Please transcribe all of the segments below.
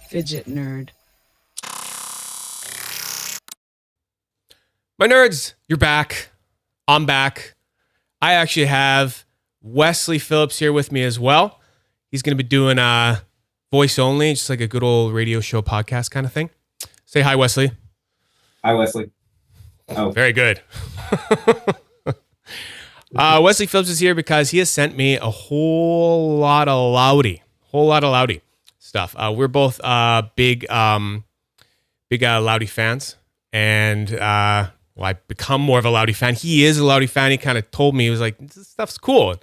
Fidget nerd. My nerds, you're back. I'm back. I actually have Wesley Phillips here with me as well. He's going to be doing voice only, just like a good old radio show podcast kind of thing. Say hi, Wesley. Hi, Wesley. Oh, very good. Wesley Phillips is here because he has sent me a whole lot of Lautie stuff. We're both big Lautie fans, and I've become more of a Lautie fan. He is a Lautie fan. He kind of told me, he was like, this stuff's cool.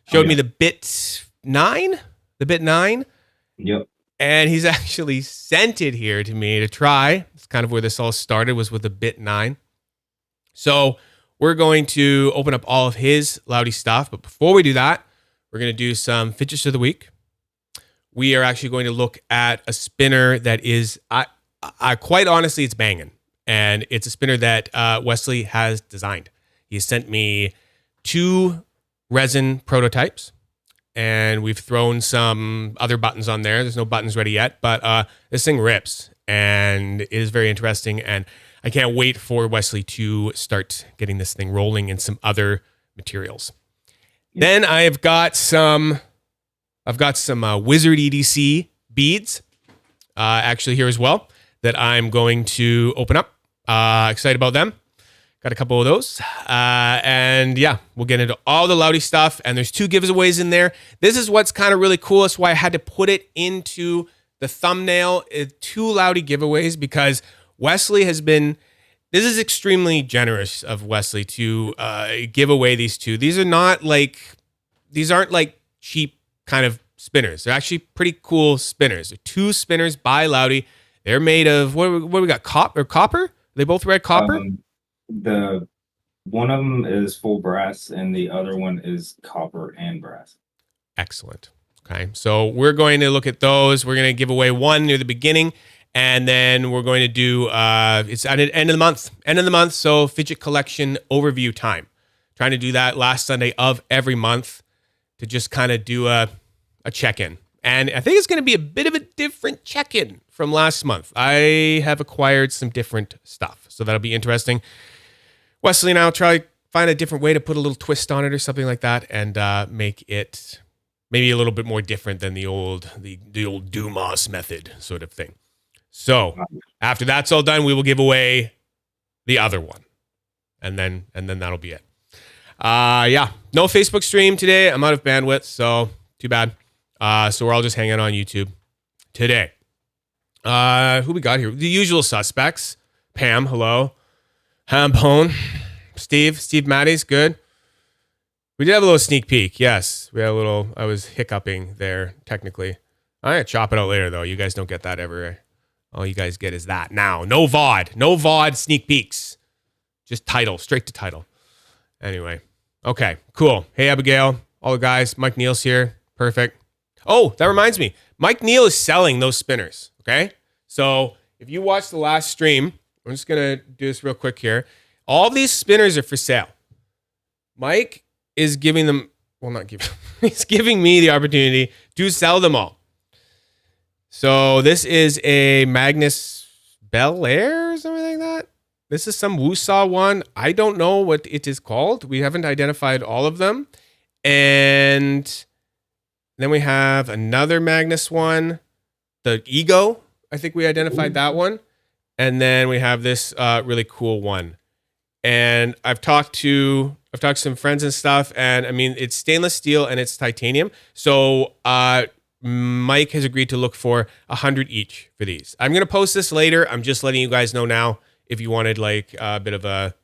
Showed me the Bit 9. Yep. And he's actually sent it here to me to try. It's kind of where this all started, was with the Bit 9. So we're going to open up all of his Lautie stuff. But before we do that, we're going to do some Fidgets of the Week. We are actually going to look at a spinner that is, I quite honestly, it's banging. And it's a spinner that Wesley has designed. He sent me 2 resin prototypes, and we've thrown some other buttons on there. There's no buttons ready yet, but this thing rips, and it is very interesting. And I can't wait for Wesley to start getting this thing rolling in some other materials. Yeah. Then I've got some Wizard EDC beads actually here as well that I'm going to open up. Excited about them. Got a couple of those. And yeah, we'll get into all the Lautie stuff. And there's 2 giveaways in there. This is what's kind of really cool. That's why I had to put it into the thumbnail. 2 Lautie giveaways, because Wesley has been, this is extremely generous of Wesley to give away these 2. These aren't like cheap kind of spinners. They're actually pretty cool spinners. They're 2 spinners by Lautie. They're made of, what we got, copper? They both red copper? The one of them is full brass, and the other one is copper and brass. Excellent. Okay, so we're going to look at those. We're going to give away 1 near the beginning, and then we're going to do, it's at the end of the month, so Fidget Collection Overview time. Trying to do that last Sunday of every month to just kind of do a check-in. And I think it's going to be a bit of a different check-in from last month. I have acquired some different stuff, so that'll be interesting. Wesley and I will try to find a different way to put a little twist on it or something like that, and make it maybe a little bit more different than the old Dumas method sort of thing. So after that's all done, we will give away the other one, and then that'll be it. Yeah, no Facebook stream today. I'm out of bandwidth, so too bad. So we're all just hanging on YouTube today. Who we got here? The usual suspects. Pam, hello. Hampone. Steve Matty's good. We did have a little sneak peek. Yes, we had a little, I was hiccuping there, technically. I'm going to chop it out later, though. You guys don't get that ever. All you guys get is that now. No VOD sneak peeks. Just title, straight to title. Anyway. Okay, cool. Hey, Abigail. All the guys. Mike Neal's here. Perfect. Oh, that reminds me. Mike Neal is selling those spinners, okay? So if you watched the last stream, I'm just going to do this real quick here. All these spinners are for sale. Mike is giving them, he's giving me the opportunity to sell them all. So this is a Magnus Bel Air or something like that. This is some Wusaw one. I don't know what it is called. We haven't identified all of them. And then we have another Magnus one, the Ego. I think we identified that one. And then we have this really cool one. And I've talked to some friends and stuff, and I mean, it's stainless steel and it's titanium. So Mike has agreed to look for 100 each for these. I'm going to post this later. I'm just letting you guys know now if you wanted like a bit of a,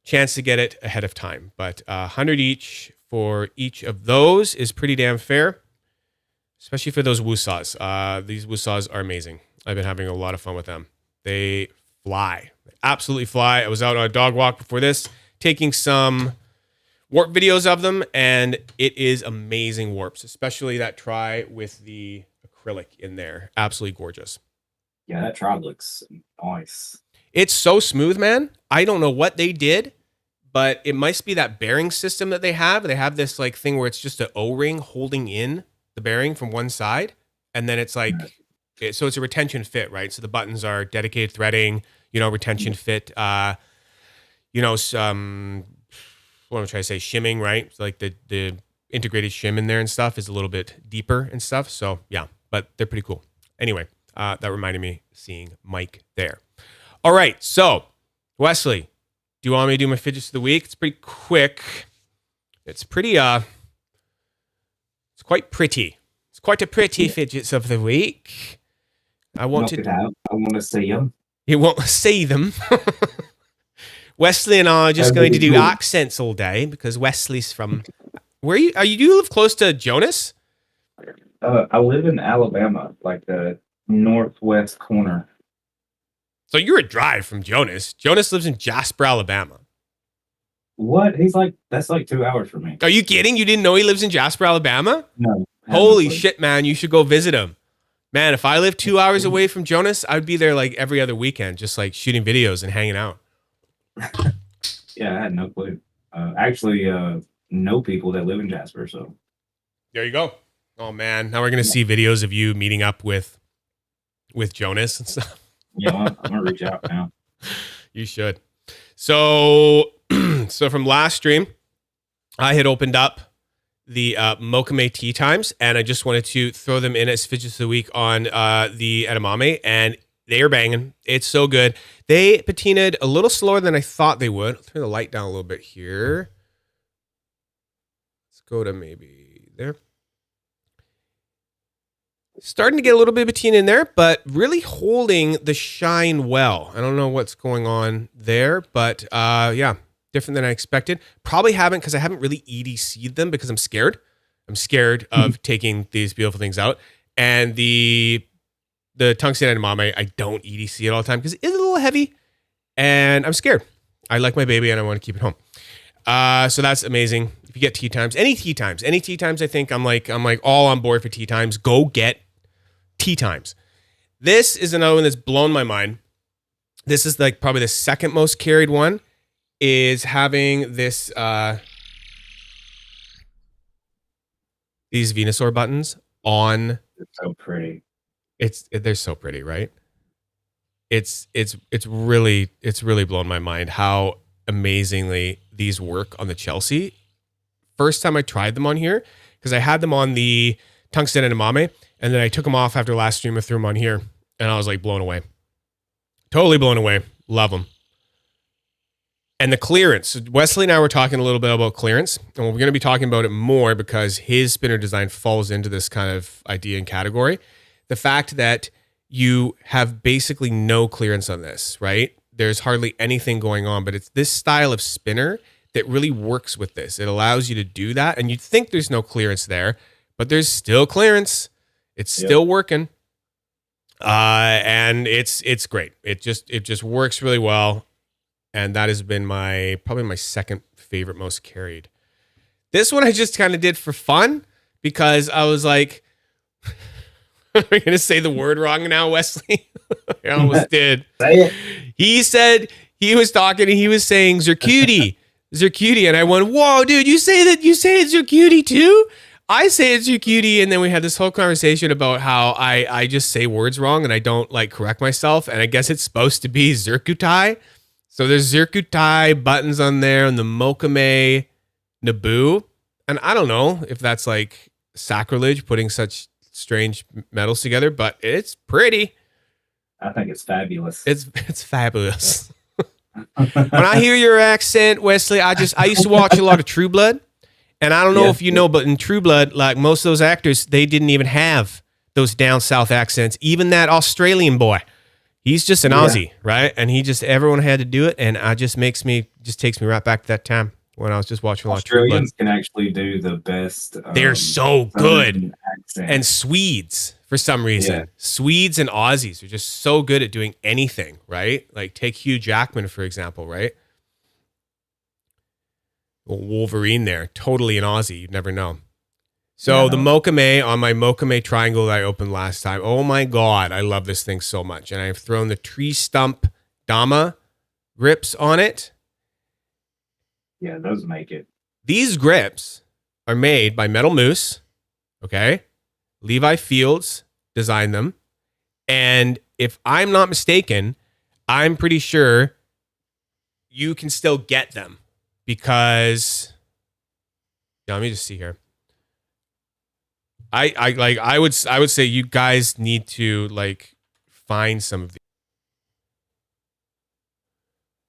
chance to get it ahead of time. But 100 each for each of those is pretty damn fair, especially for those Wusaws. These Wusaws are amazing. I've been having a lot of fun with them. They fly. They absolutely fly. I was out on a dog walk before this, taking some warp videos of them, and it is amazing warps, especially that try with the acrylic in there. Absolutely gorgeous. Yeah, that try looks nice. It's so smooth, man. I don't know what they did, but it must be that bearing system that they have. They have this like thing where it's just an O-ring holding in the bearing from one side. and then it's like, so it's a retention fit, right? So the buttons are dedicated threading, retention fit, some, what am I trying to say, shimming, right? So like the integrated shim in there and stuff is a little bit deeper and stuff. So yeah, but they're pretty cool. Anyway, that reminded me seeing Mike there. All right, so Wesley, do you want me to do my fidgets of the week? It's pretty quick. It's pretty, it's quite pretty. It's quite a pretty fidgets of the week. I want to see them. You won't see them. Wesley and I are just going to do accents all day because Wesley's from. Where do you live close to Jonas? I live in Alabama, like the northwest corner. So you're a drive from Jonas. Jonas lives in Jasper, Alabama. What? That's like 2 hours from me. Are you kidding? You didn't know he lives in Jasper, Alabama? No. Holy shit, man. You should go visit him. Man, if I lived 2 hours away from Jonas, I'd be there like every other weekend, just like shooting videos and hanging out. Yeah, I had no clue. Actually, know people that live in Jasper, so. There you go. Oh, man. Now we're going to see videos of you meeting up with Jonas and stuff. Yeah, I'm going to reach out now. You should. So from last stream, I had opened up the Mokame tea times, and I just wanted to throw them in as fidgets of the week on the edamame, and they are banging. It's so good. They patinaed a little slower than I thought they would. I'll turn the light down a little bit here. Let's go to maybe there. Starting to get a little bit of patina in there, but really holding the shine well. I don't know what's going on there, but yeah, different than I expected. Probably haven't, because I haven't really EDC'd them because I'm scared. I'm scared of taking these beautiful things out. And the tungsten edamame, I don't EDC it all the time because it's a little heavy and I'm scared. I like my baby and I want to keep it home. So that's amazing. If you get tea times, any tea times, I think I'm like all on board for tea times. Go get tea times. This is another one that's blown my mind. This is like probably the second most carried one, is having this these Venusaur buttons on. It's so pretty. They're so pretty, right? It's really blown my mind how amazingly these work on the Chelsea. First time I tried them on here, because I had them on the tungsten edamame, and then I took them off after last stream and threw them on here, and I was like blown away. Totally blown away. Love them. And the clearance. Wesley and I were talking a little bit about clearance, and we're going to be talking about it more because his spinner design falls into this kind of idea and category. The fact that you have basically no clearance on this, right? There's hardly anything going on, but it's this style of spinner that really works with this. It allows you to do that, and you'd think there's no clearance there, but there's still clearance. It's still working. And it's great. It just works really well. And that has been probably my second favorite most carried. This one I just kind of did for fun because I was like, am I going to say the word wrong now, Wesley? I almost did. Say it. He said, he was talking and he was saying Zercutie. Zercutie. And I went, whoa, dude, you say it's Zercutie too? I say it's Zercutie. And then we had this whole conversation about how I just say words wrong and I don't like correct myself. And I guess it's supposed to be Zercutie. So there's Zercutie buttons on there and the Mokame Naboo. And I don't know if that's like sacrilege putting such strange metals together, but it's pretty. I think it's fabulous. It's fabulous. When I hear your accent, Wesley, I used to watch a lot of True Blood. And I don't know if you know, but in True Blood, like most of those actors, they didn't even have those down south accents. Even that Australian boy. He's just an Aussie, right? And everyone had to do it, and takes me right back to that time when I was just watching a lot of True Blood. Australians can actually do the best. They're so good. And Swedes, for some reason. Yeah. Swedes and Aussies are just so good at doing anything, right? Like take Hugh Jackman, for example, right? Wolverine there, totally an Aussie. You'd never know. So the Mokame on my Mokame triangle that I opened last time. Oh my God, I love this thing so much. And I've thrown the tree stump Dama grips on it. Yeah, those make it. These grips are made by Metal Moose, okay? Levi Fields designed them. And if I'm not mistaken, I'm pretty sure you can still get them because, yeah, let me just see here. I would say you guys need to like find some of these.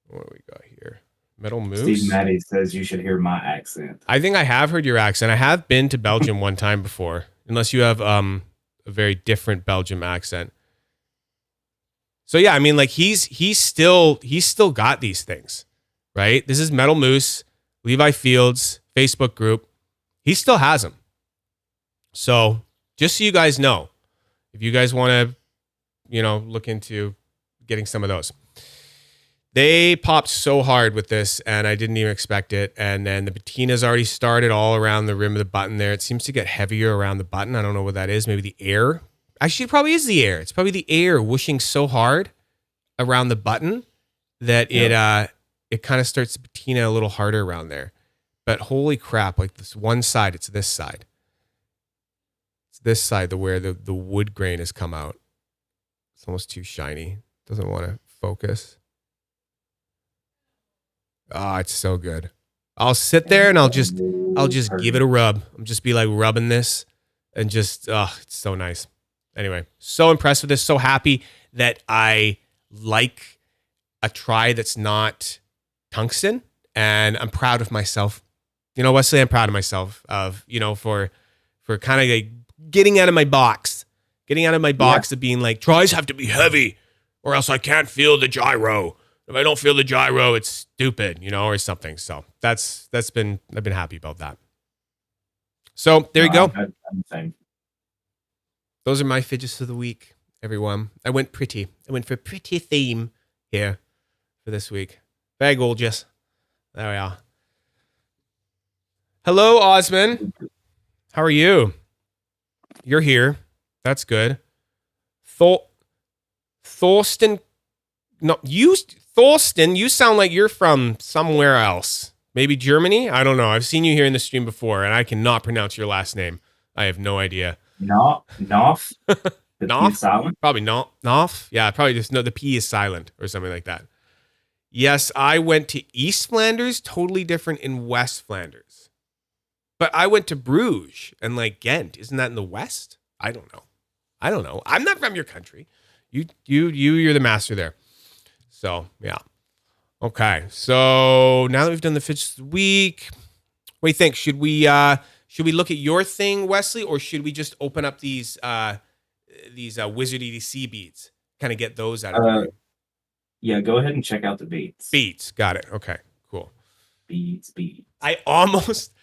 What do we got here? Metal Moose. Steve Maddie says you should hear my accent. I think I have heard your accent. I have been to Belgium one time before, unless you have a very different Belgium accent. So yeah, I mean, like he's still got these things, right? This is Metal Moose, Levi Fields, Facebook group. He still has them. So just so you guys know, if you guys want to, look into getting some of those. They popped so hard with this, and I didn't even expect it. And then the patina's already started all around the rim of the button there. It seems to get heavier around the button. I don't know what that is. Maybe the air. Actually, it probably is the air. It's probably the air whooshing so hard around the button that it kind of starts the patina a little harder around there. But holy crap, like this one side, it's this side. It's this side where the wood grain has come out. It's almost too shiny. Doesn't want to focus. Oh, it's so good. I'll sit there and I'll just give it a rub. I'll just be like rubbing this and just, it's so nice. Anyway, so impressed with this. So happy that I like a try that's not tungsten, and I'm proud of myself. Wesley, I'm proud of myself for kind of like getting out of my box of being like, tries have to be heavy or else I can't feel the gyro. If I don't feel the gyro, it's stupid, or something. So I've been happy about that. So there you go. Those are my fidgets of the week, everyone. I went for pretty theme here for this week. Very gorgeous. There we are. Hello, Osman. How are you? You're here. That's good. Thorsten. No, Thorsten, you sound like you're from somewhere else. Maybe Germany? I don't know. I've seen you here in the stream before, and I cannot pronounce your last name. I have no idea. Noff? Noff? Silent? Probably not. Noff? Yeah, probably just, no, the P is silent or something like that. Yes, I went to East Flanders, totally different in West Flanders. But I went to Bruges and like Ghent. Isn't that in the West? I don't know. I'm not from your country. You're the master there. So, yeah. Okay. So now that we've done the fidgets of the week, what do you think? Should we look at your thing, Wesley, or should we just open up these Wizard EDC beads? Kind of get those out of the way. Yeah, go ahead and check out the beads. Beads. Got it. Okay. Cool. Beads. I almost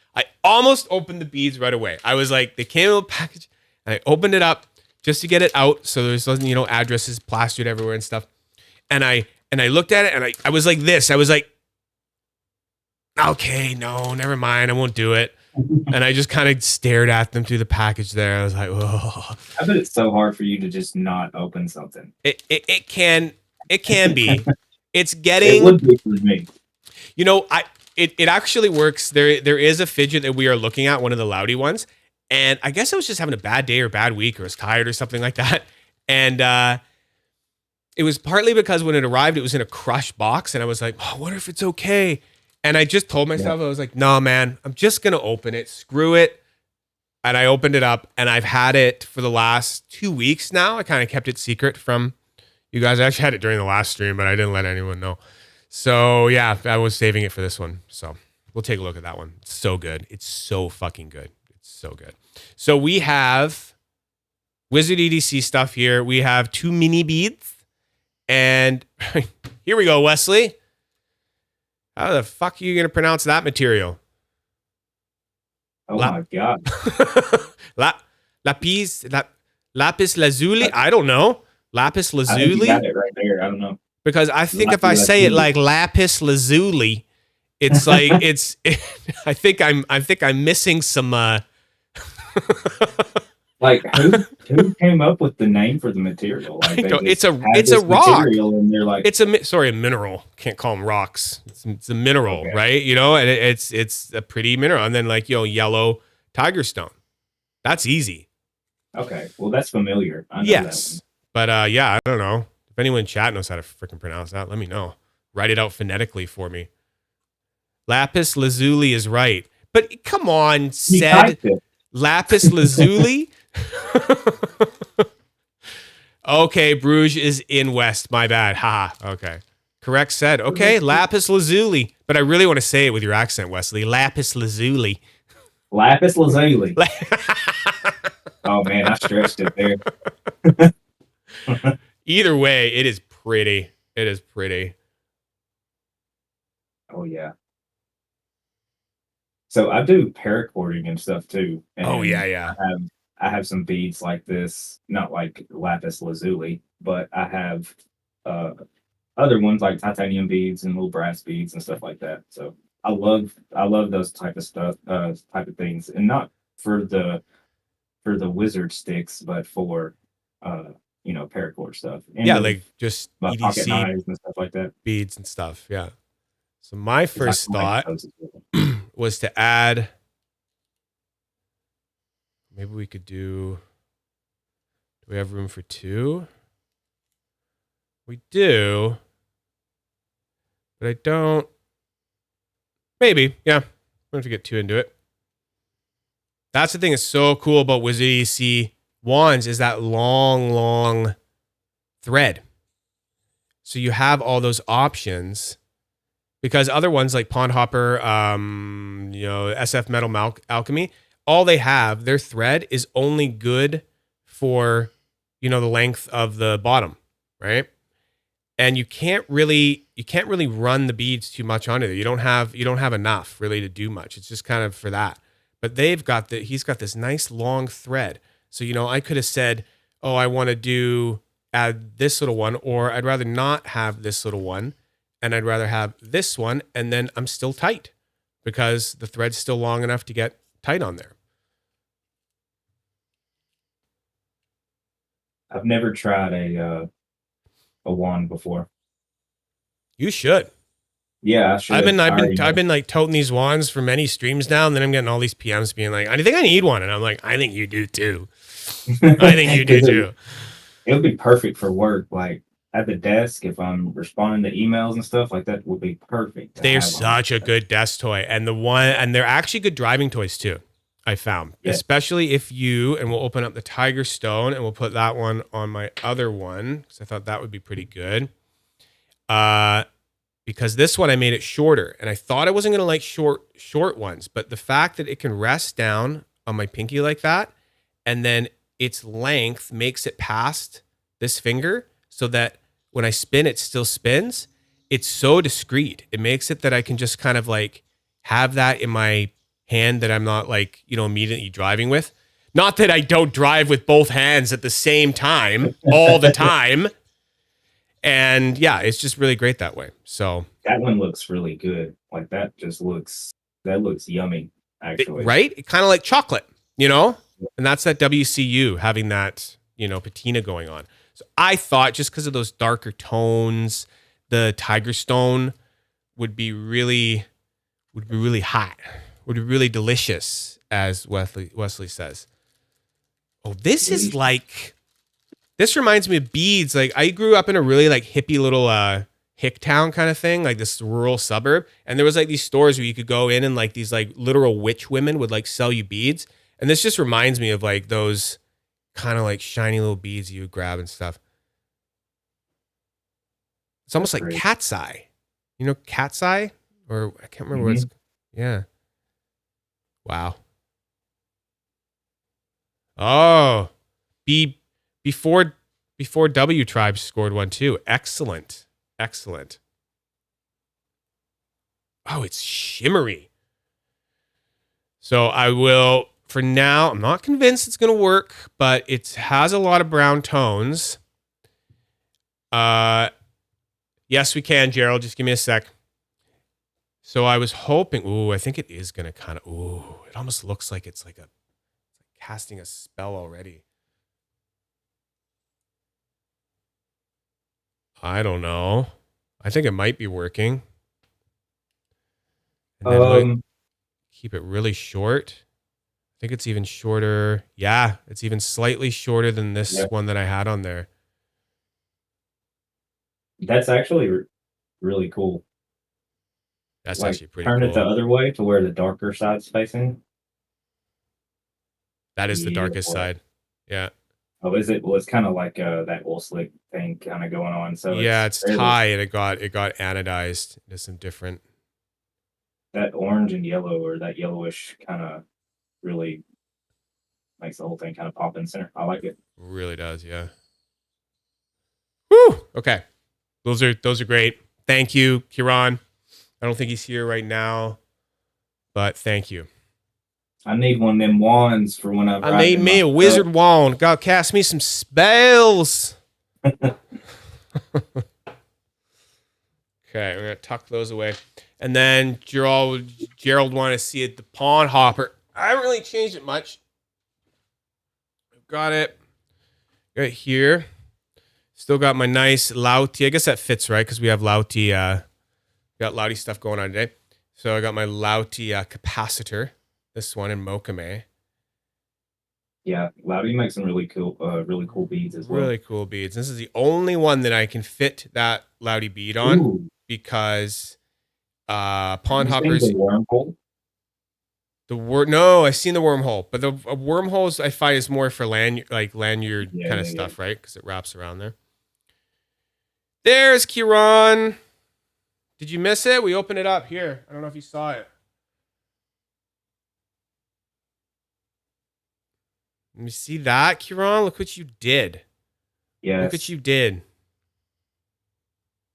opened the beads right away. I was like, they came in a package, and I opened it up just to get it out, so there's addresses plastered everywhere and stuff. And I looked at it, and I was like this. I was like, okay, no, never mind. I won't do it. And I just kind of stared at them through the package there. I was like, oh. I bet it's so hard for you to just not open something. It can be. It's getting. It would be for me. It actually works. There is a fidget that we are looking at, one of the Lautie ones, and I guess I was just having a bad day or bad week or was tired or something like that, and it was partly because when it arrived, it was in a crushed box, and I was like, oh, I wonder if it's okay. And I just told myself, I was like, no, man, I'm just going to open it. Screw it. And I opened it up, and I've had it for the last 2 weeks now. I kind of kept it secret from you guys. I actually had it during the last stream, but I didn't let anyone know. So, yeah, I was saving it for this one. So we'll take a look at that one. It's so good. It's so fucking good. It's so good. So we have Wizard EDC stuff here. We have 2 mini beads. And here we go, Wesley. How the fuck are you going to pronounce that material? Oh, my God. Lapis lazuli? I don't know. Lapis lazuli? I think you got it right there. I don't know. Because I think if I say it like lapis lazuli, it's like I think I'm missing some like who came up with the name for the material? Like it's a rock. And they're like, it's a mineral. Can't call them rocks. It's a mineral, okay. Right? And it's a pretty mineral. And then yellow tiger stone. That's easy. Okay, well that's familiar. I know that one. Yes. But yeah, I don't know. If anyone in chat knows how to freaking pronounce that, let me know. Write it out phonetically for me. Lapis lazuli is right. But come on, You said typed it. lapis lazuli? Okay, Bruges is in west. My bad. Haha. Okay. Correct said. Okay, lapis lazuli. But I really want to say it with your accent, Wesley. Lapis lazuli. Lapis lazuli. Oh man, I stretched it there. Either way, it is pretty. It is pretty. Oh yeah. So I do paracording and stuff too, Oh yeah, and yeah. I have some beads like this, not like lapis lazuli, but I have uh other ones like titanium beads and little brass beads and stuff like that. So I love those type of stuff, type of things, and not for the wizard sticks, but for uh paracord stuff and Yeah, the like just my pocket EDC knives and stuff like that. beads and stuff. Yeah. So my 'Cause I first collect thought those as well. was to add, maybe we could do we have room for two? We do, but I don't. Maybe, yeah. I'm going to get too into it. That's the thing that's so cool about Wizard EDC wands is that long thread. So you have all those options because other ones like Pond Hopper, SF Metal Alchemy, all they have, their thread is only good for, the length of the bottom, right? And you can't really run the beads too much onto there. You don't have enough really to do much. It's just kind of for that. But he's got this nice long thread. So, I could have said, oh, I want to add this little one, or I'd rather not have this little one, and I'd rather have this one, and then I'm still tight because the thread's still long enough to get tight on there. I've never tried a wand before. You should. Yeah, I should. I've been like toting these wands for many streams now, and then I'm getting all these PMs being like, I think I need one, and I'm like, I think you do too. I think you do too. It would be perfect for work, like at the desk. If I'm responding to emails and stuff like that, would be perfect. They're such a good desk toy, and they're actually good driving toys too. I found, especially if and we'll open up the Tiger Stone, and we'll put that one on my other one because I thought that would be pretty good. Because this one I made it shorter, and I thought I wasn't gonna like short ones, but the fact that it can rest down on my pinky like that, and then its length makes it past this finger so that when I spin, it still spins. It's so discreet. It makes it that I can just kind of like have that in my hand that I'm not like, immediately driving with. Not that I don't drive with both hands at the same time all the time. And yeah, it's just really great that way. So that one looks really good. Like that looks yummy, actually. Right? It kind of like chocolate, And that's that WCU having that, patina going on. So I thought just because of those darker tones, the Tiger Stone would be really hot, would be really delicious, as Wesley says. Oh, this reminds me of beads. Like I grew up in a really like hippie little hick town kind of thing, like this rural suburb. And there was like these stores where you could go in and like these like literal witch women would like sell you beads. And this just reminds me of like those kind of like shiny little beads you would grab and stuff. It's almost like cat's eye. Cat's eye? Or I can't remember what it's. Yeah. Wow. Oh. Before W Tribe scored one too. Excellent. Oh, it's shimmery. So I will, for now, I'm not convinced it's going to work, but it has a lot of brown tones. Yes, we can, Gerald. Just give me a sec. So I was hoping, I think it is going to kind of, it almost looks like it's like casting a spell already. I don't know. I think it might be working. And then keep it really short. think it's even shorter. Yeah, it's even slightly shorter than this Yeah. one that I had on there. That's actually really cool. That's Like actually pretty turn it the cool. other way to where the darker side's facing. That is the Yeah, darkest boy. side. Yeah. Oh, is it? Well, it's kind of like that wool slick thing kind of going on. So Yeah, it's it's fairly Thai and it got anodized into some different. that orange and yellow or that yellowish kind of really makes the whole thing kind of pop in the center. I like it. Really does, yeah. Woo! Okay. Those are great. Thank you, Kiran. I don't think he's here right now, but thank you. I need one of them wands for when I'm I riding need in me my a wizard wand. God, cast me some spells. Okay, we're gonna tuck those away, and then Gerald wanted to see it. The pawn hopper. I haven't really changed it much. I've got it right here. Still got my nice Lautie. I guess that fits right because we have Lautie. Got Lautie stuff going on today. So I got my Lautie capacitor. This one in Mokame. Yeah, Lautie makes some really cool beads as well. Really cool beads. This is the only one that I can fit that Lautie bead on. Ooh. Because pawn You seen hoppers. the wormhole? No, I've seen the wormhole, but the wormholes I find is more for lanyard Yeah, kind of yeah, stuff, right? Because it wraps around there. There's Kiran. Did you miss it? We opened it up here. I don't know if you saw it. Let me see that, Kiran. Look what you did. Yes. Look what you did.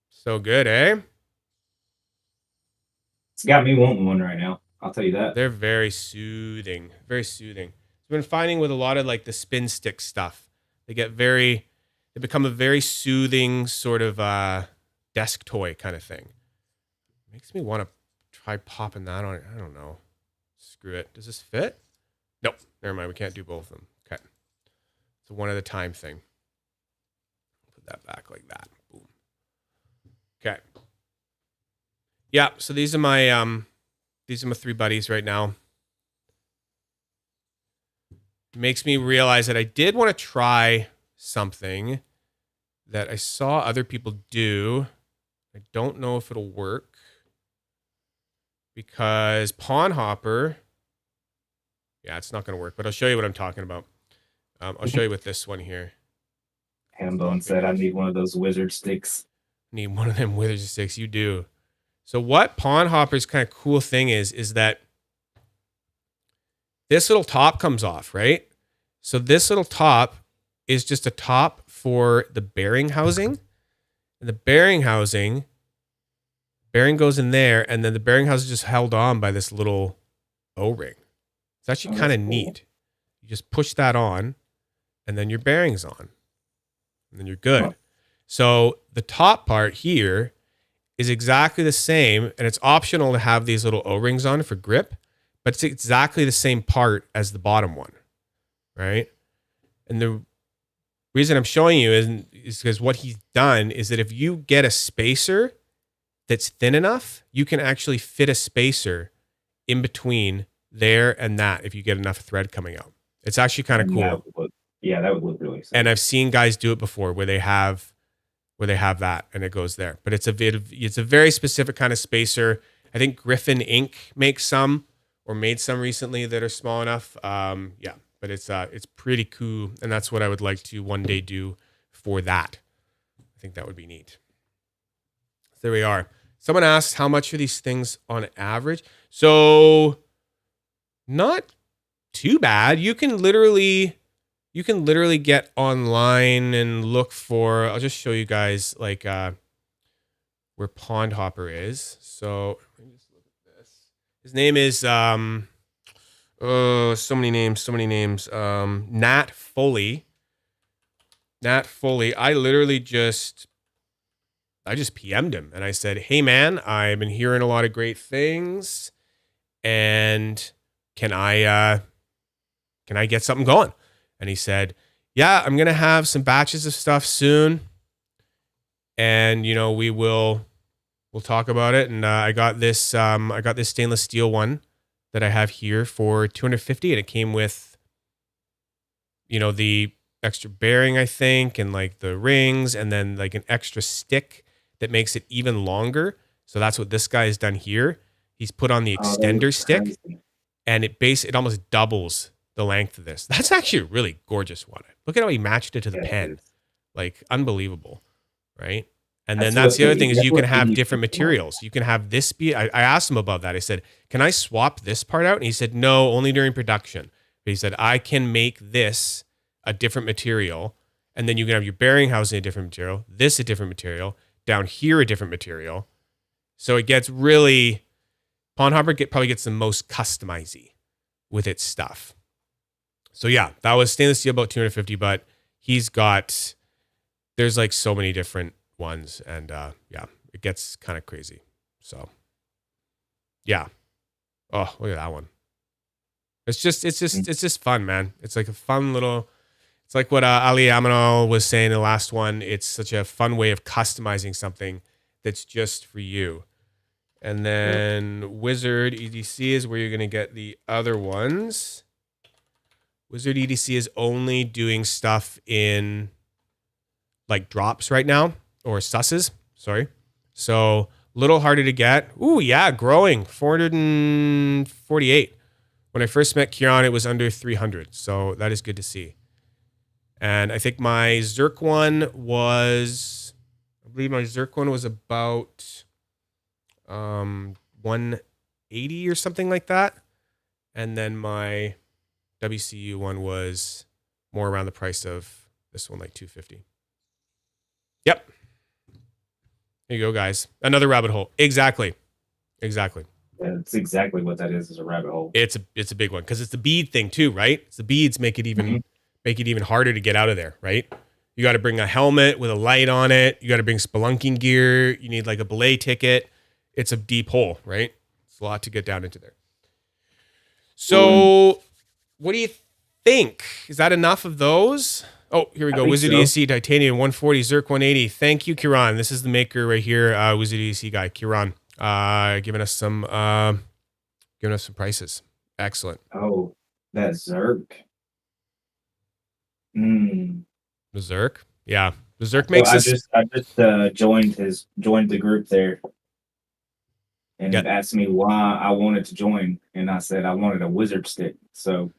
So good, eh? It's got me wanting one right now. I'll tell you that. They're very soothing. Very soothing. I've been finding with a lot of like the spin stick stuff, they become a very soothing sort of desk toy kind of thing. Makes me want to try popping that on it. I don't know. Screw it. Does this fit? Nope. Never mind. We can't do both of them. Okay. It's a one at a time thing. Put that back like that. Boom. Okay. Yeah. So these are my three buddies right now. It makes me realize that I did want to try something that I saw other people do. I don't know if it'll work because pawn hopper. Yeah, it's not going to work, but I'll show you what I'm talking about. I'll show you with this one here. Hambone said I need one of those wizard sticks. Need one of them wizard sticks. You do. So what pawn hopper's kind of cool thing is that this little top comes off, right? So this little top is just a top for the bearing housing. And the bearing goes in there, and then the bearing housing is just held on by this little O-ring. It's actually kind of cool. neat. You just push that on, and then your bearing's on. And then you're good. Huh. So the top part here is exactly the same, and it's optional to have these little O-rings on for grip, but it's exactly the same part as the bottom one, right? And the reason I'm showing you is because what he's done is that if you get a spacer that's thin enough, you can actually fit a spacer in between there and that if you get enough thread coming out. It's actually kind of cool. That would look really sick. And I've seen guys do it before where they have that and it goes there. But it's a very specific kind of spacer. I think Griffin Inc. makes some or made some recently that are small enough. Yeah, but it's pretty cool, and that's what I would like to one day do for that. I think that would be neat. So there we are. Someone asked how much are these things on average? So not too bad. You can literally get online and look for, I'll just show you guys like where Pond Hopper is. So let me just look at this. His name is so many names. Nat Foley. I just PM'd him and I said, "Hey man, I've been hearing a lot of great things, and can I get something going?" And he said, "Yeah, I'm gonna have some batches of stuff soon, and we'll talk about it." And I got this stainless steel one that I have here for $250, and it came with, the extra bearing, I think, and like the rings, and then like an extra stick that makes it even longer. So that's what this guy has done here. He's put on the extender stick, and it almost doubles the length of this. That's actually a really gorgeous one. Look at how he matched it to the pen. Like, unbelievable, right? And then that's the other thing is you can have different materials. You can have this be, I asked him about that. I said, can I swap this part out? And he said, no, only during production. But he said, I can make this a different material. And then you can have your bearing housing a different material, this a different material, down here a different material. So it gets really, Pawn Hopper probably gets the most customizey with its stuff. So yeah, that was stainless steel, about $250, but there's like so many different ones, and yeah, it gets kind of crazy. So yeah. Oh, look at that one. It's just fun, man. It's like a fun little, it's like what Ali Aminal was saying in the last one. It's such a fun way of customizing something that's just for you. And then Wizard EDC is where you're going to get the other ones. Wizard EDC is only doing stuff in like drops right now, or susses, sorry. So a little harder to get. Ooh, yeah, growing, 448. When I first met Kieran, it was under 300. So that is good to see. And I think my Zerk one was about 180 or something like that. And then my WCU one was more around the price of this one, like 250. Yep. There you go, guys. Another rabbit hole. Exactly. Yeah, that's exactly what that is a rabbit hole. It's a big one because it's the bead thing too, right? It's the beads make it even harder to get out of there, right? You got to bring a helmet with a light on it. You got to bring spelunking gear. You need like a belay ticket. It's a deep hole, right? It's a lot to get down into there. So, what do you think? Is that enough of those? Oh, here we go. Wizard EDC Titanium 140, Zerk 180. Thank you, Kiran. This is the maker right here, Wizard EDC guy, Kiran, giving us some prices. Excellent. Oh, that Zerk. The Zerk, yeah. The Zerk makes I just joined the group there, and it asked me why I wanted to join, and I said I wanted a wizard stick. So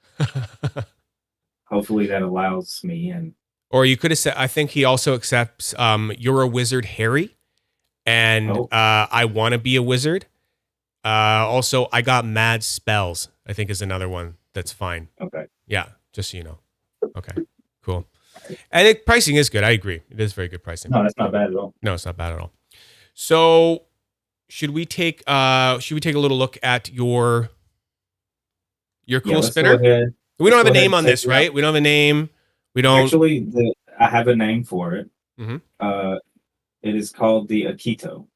hopefully that allows me in. Or you could have said, I think he also accepts you're a wizard, Harry, and I want to be a wizard. Also, I got mad spells, I think is another one that's fine. Okay. Yeah, just so you know. Okay, cool. And pricing is good. I agree. It is very good pricing. No, that's not bad at all. No, it's not bad at all. So should we take a little look at your cool spinner? We don't have a name on this, right? We don't have a name. We don't. Actually, I have a name for it. Mm-hmm. It is called the Akito.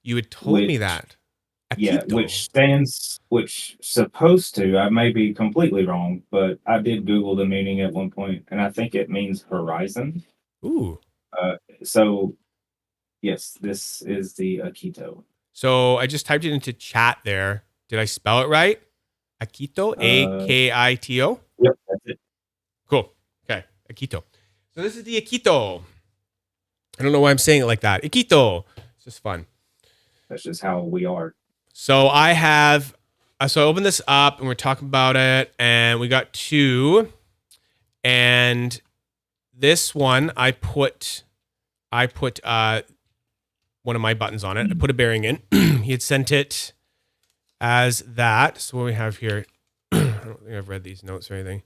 You had told me that. Akito. Yeah, which supposed to, I may be completely wrong, but I did Google the meaning at one point, and I think it means horizon. Ooh. So, yes, this is the Akito. So I just typed it into chat there. Did I spell it right? Akito, Akito. Yep, that's it. Cool. Okay, Akito. So this is the Akito. I don't know why I'm saying it like that. Akito. It's just fun. That's just how we are. So I have, so I opened this up and we're talking about it, and we got two, and this one I put one of my buttons on it. I put a bearing in. He had sent it as that. So what we have here, I don't think I've read these notes or anything.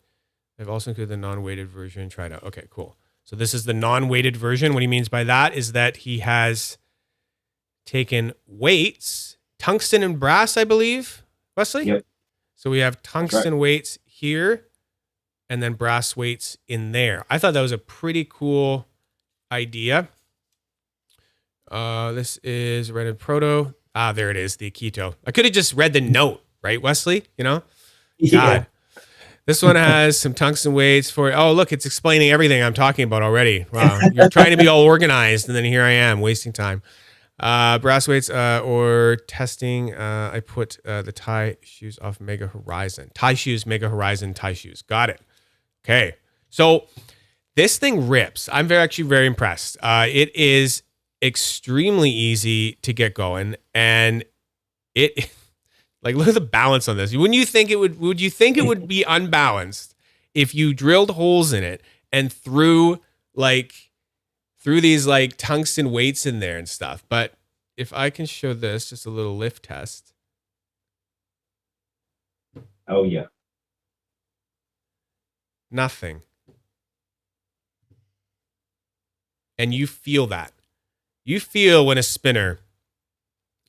I've also included the non-weighted version. Try it out. Okay, cool. So this is the non-weighted version. What he means by that is that he has taken weights, tungsten and brass, I believe, Wesley? Yep. So we have tungsten weights here and then brass weights in there. I thought that was a pretty cool idea. This is Red and Proto. Ah, there it is, the Akito. I could have just read the note, right, Wesley? You know? God. This one has some tungsten weights for, oh, look, it's explaining everything I'm talking about already. Wow. You're trying to be all organized, and then here I am wasting time. Brass weights or testing. I put the tie shoes off Mega Horizon. Tie shoes, Mega Horizon, tie shoes. Got it. Okay. So this thing rips. I'm actually very impressed. It is extremely easy to get going, and it like look at the balance on this. Wouldn't you think it would? Would you think it would be unbalanced if you drilled holes in it and threw these like tungsten weights in there and stuff? But if I can show this, just a little lift test. Oh yeah. Nothing. And you feel that. You feel when a spinner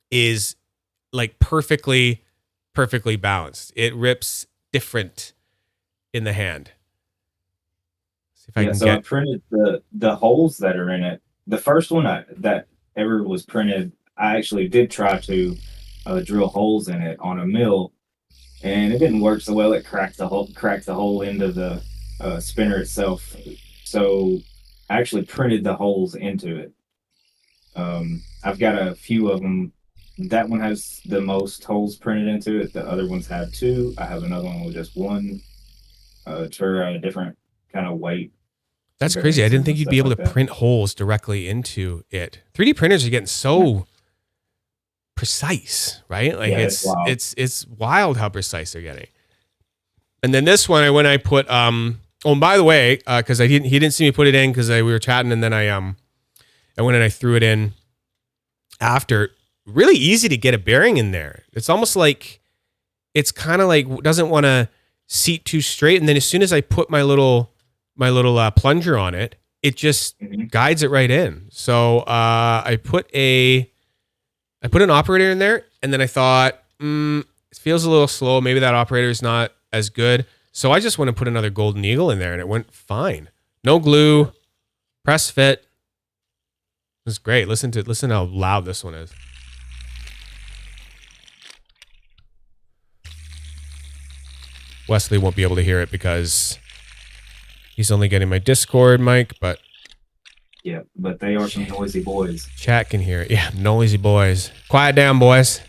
is like perfectly balanced. It rips different in the hand. See if I can So I printed the holes that are in it. The first one that ever was printed, I actually did try to drill holes in it on a mill, and it didn't work so well. It cracked the hole into the spinner itself. So I actually printed the holes into it. I've got a few of them. That one has the most holes printed into it. The other ones have two. I have another one with just one for a different kind of weight. That's crazy. I didn't think you'd be able to print holes directly into it. 3D printers are getting so precise, right? Like it's wild how precise they're getting. And then this one, when I put oh, and by the way, because he didn't see me put it in because we were chatting, and then I went and I threw it in after. Really easy to get a bearing in there. It's almost like it's kind of like doesn't want to seat too straight, and then as soon as I put my little plunger on it, it just guides it right in. So I put an operator in there, and then I thought, it feels a little slow. Maybe that operator is not as good. So I just went and put another Golden Eagle in there, and it went fine. No glue, press fit. It was great. Listen how loud this one is. Wesley won't be able to hear it because he's only getting my Discord mic, but yeah, but they are some noisy boys. Chat can hear it. Yeah, noisy boys. Quiet down, boys.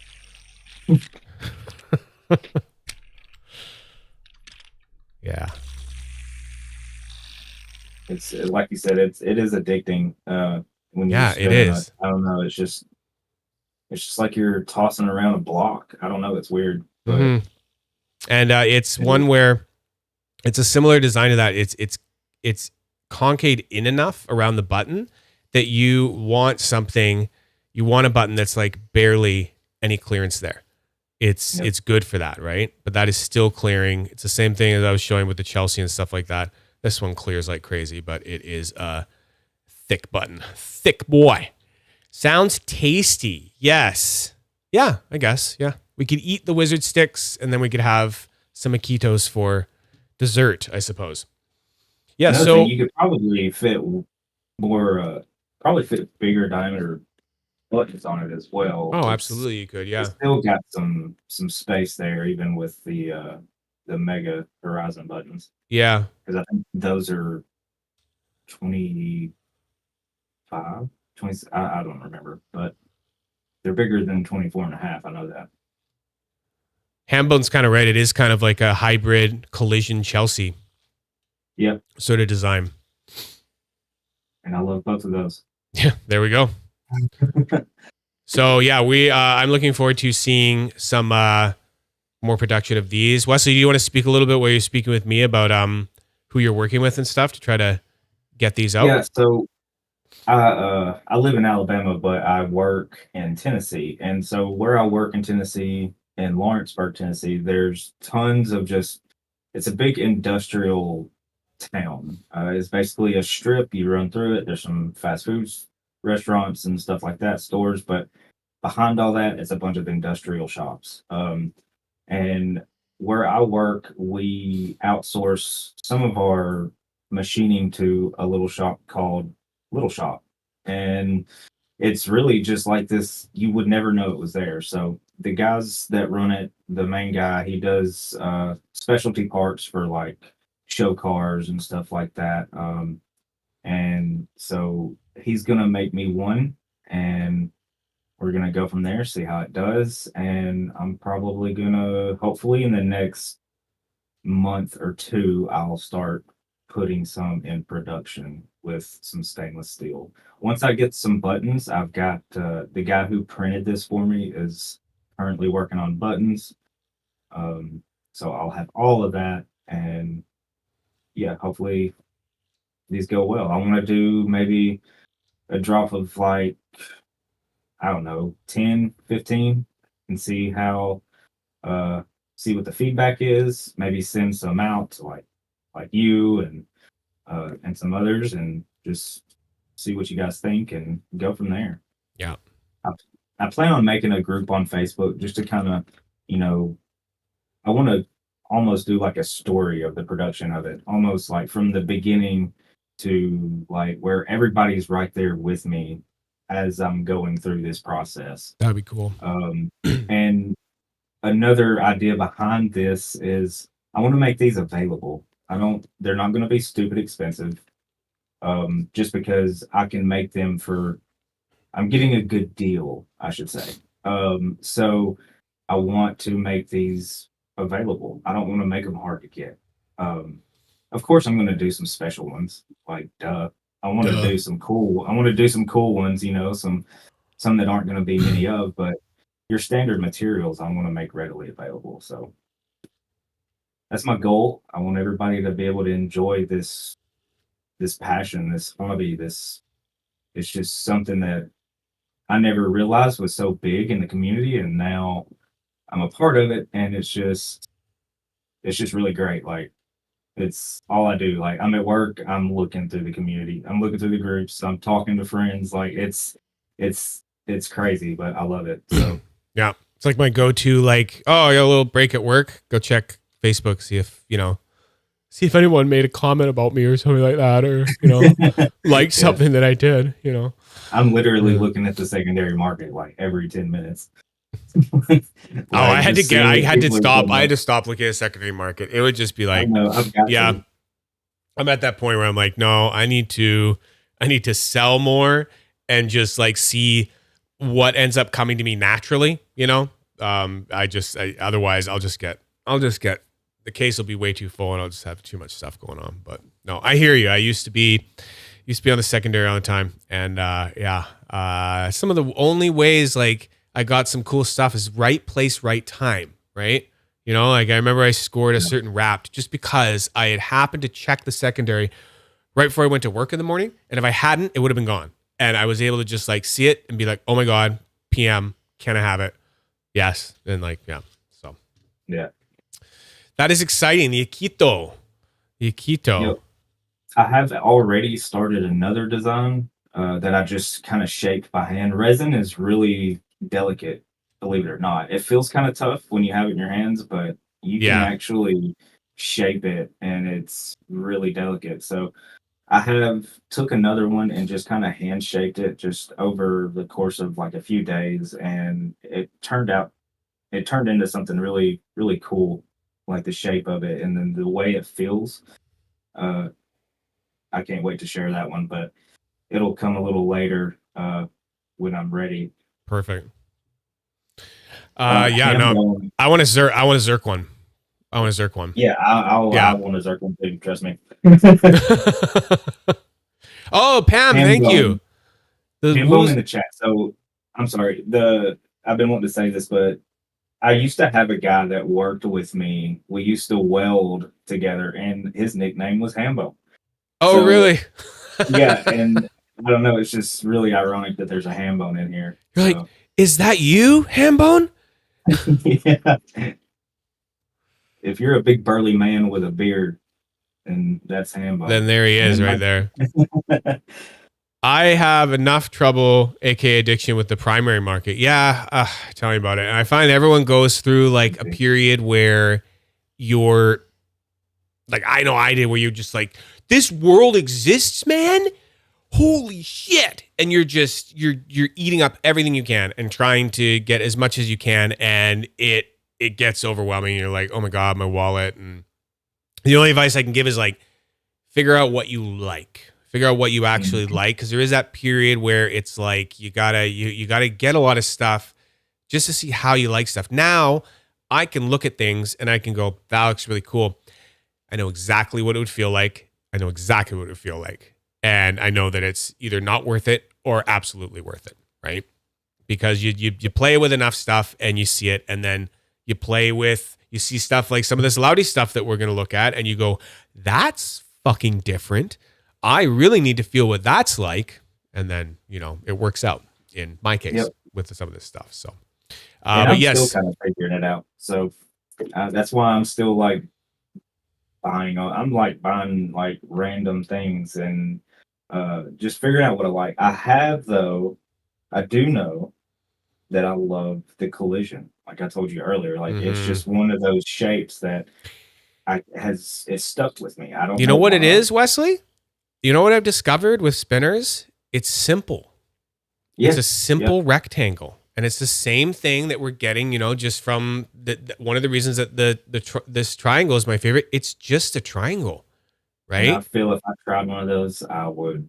Yeah. It's like you said, it is addicting. When you it is. I don't know. It's just like you're tossing around a block. I don't know. It's weird. But and it's one where it's a similar design to that. It's concave in enough around the button that you want a button that's like barely any clearance there. It's good for that, right? But that is still clearing. It's the same thing as I was showing with the Chelsea and stuff like that. This one clears like crazy, but it is a thick button. Thick boy. Sounds tasty. Yes. Yeah, I guess. Yeah. We could eat the wizard sticks, and then we could have some Akitos for dessert, I suppose. Yeah, so you could probably fit more, probably fit bigger diameter buttons on it as well. Oh, absolutely, you could. Yeah, it's still got some space there, even with the Mega Horizon buttons. Yeah, because I think those are 25, 20. I don't remember, but they're bigger than 24 and a half. I know that. Hambone's kind of right. It is kind of like a hybrid collision Chelsea. Yep. Sort of design. And I love both of those. Yeah, there we go. So yeah, I'm looking forward to seeing some more production of these. Wesley, do you want to speak a little bit while you're speaking with me about who you're working with and stuff to try to get these out? Yeah, so I live in Alabama, but I work in Tennessee. And so where I work in Tennessee, in Lawrenceburg, Tennessee, there's tons of it's a big industrial town. It's basically a strip. You run through it. There's some fast foods, restaurants and stuff like that, stores. But behind all that, it's a bunch of industrial shops. And where I work, we outsource some of our machining to a little shop called Little Shop. And it's really just like this. You would never know it was there. So the guys that run it, the main guy, he does specialty parts for like show cars and stuff like that. And so he's going to make me one. And we're gonna go from there, see how it does, and I'm probably gonna hopefully in the next month or two, I'll start putting some in production with some stainless steel. Once I get some buttons, I've got the guy who printed this for me is currently working on buttons. Um, so I'll have all of that, and yeah, hopefully these go well. I want to do maybe a drop of like, I don't know, 10, 15, and see how uh see what the feedback is. Maybe send some out to like you and some others, and just see what you guys think and go from there. Yeah. I, I plan on making a group on Facebook just to kind of, you know, I want to almost do like a story of the production of it, almost like from the beginning to like where everybody's right there with me as I'm going through this process. That'd be cool. And another idea behind this is I want to make these available. They're not going to be stupid expensive. Just because I can make them for, I'm getting a good deal, I should say. So I want to make these available. I don't want to make them hard to get. Of course, I'm going to do some special ones, like duh. I want to do some cool. I want to do some cool ones. You know, some that aren't going to be many of, but your standard materials I want to make readily available. So that's my goal. I want everybody to be able to enjoy this passion, this hobby, this it's just something that I never realized was so big in the community, and now I'm a part of it, and it's just really great. Like it's all I do. Like I'm at work, I'm looking through the community, I'm looking through the groups, I'm talking to friends. Like it's crazy, but I love it. So Yeah. It's like my go-to, like, oh, I got a little break at work. Go check Facebook, see if anyone made a comment about me or something like that, or, like something that I did, I'm literally looking at the secondary market like every 10 minutes. Like, I had to stop looking at secondary market. It would just be like, yeah, I'm at that point where I'm like, no, I need to sell more and just like see what ends up coming to me naturally, otherwise I'll just get the case will be way too full and I'll just have too much stuff going on. But no, I hear you. I used to be on the secondary all the time. And some of the only ways like I got some cool stuff is right place, right time, right? Like I remember I scored a certain wrap just because I had happened to check the secondary right before I went to work in the morning. And if I hadn't, it would have been gone. And I was able to just like see it and be like, oh my God, PM, can I have it? Yes. And like, yeah. So yeah. That is exciting. The Akito. I have already started another design that I just kind of shaped by hand. Resin is really delicate, believe it or not. It feels kind of tough when you have it in your hands, but you can actually shape it and it's really delicate. So I have took another one and just kind of hand shaped it just over the course of like a few days, and it turned into something really, really cool, like the shape of it and then the way it feels. I can't wait to share that one, but it'll come a little later when I'm ready. Perfect. I want a Zerk one. Yeah, I want a Zerk one too. Trust me. Oh, Pam, thank you. Hambone in the chat. So I'm sorry. I've been wanting to say this, but I used to have a guy that worked with me. We used to weld together, and his nickname was Hambo. Oh, so, really? Yeah, and I don't know. It's just really ironic that there's a Hambone in here. You're like, is that you, Hambone? Yeah. If you're a big burly man with a beard, and that's Hambone. Then there he is, right there. I have enough trouble, aka addiction, with the primary market. Yeah, tell me about it. And I find everyone goes through like a period where you're like, I know I did, where you're just like, this world exists, man. Holy shit. And you're eating up everything you can and trying to get as much as you can. And it gets overwhelming. You're like, oh my God, my wallet. And the only advice I can give is like, figure out what you like. Figure out what you actually like, because there is that period where it's like you gotta get a lot of stuff just to see how you like stuff. Now I can look at things and I can go, that looks really cool. I know exactly what it would feel like. And I know that it's either not worth it or absolutely worth it, right? Because you play with enough stuff and you see it, and then you see stuff like some of this Lautie stuff that we're going to look at, and you go, that's fucking different. I really need to feel what that's like. And then, it works out in my case with some of this stuff. So, I'm still kind of figuring it out. So that's why I'm still like buying like random things and just figuring out what I like. I do know that I love the collision. Like I told you earlier, like it's just one of those shapes that it's stuck with me. I don't know what it is, Wesley? You know what I've discovered with spinners? It's simple. Yeah. It's a simple rectangle. And it's the same thing that we're getting, just from one of the reasons that this triangle is my favorite. It's just a triangle, right? And I feel if I tried one of those, I would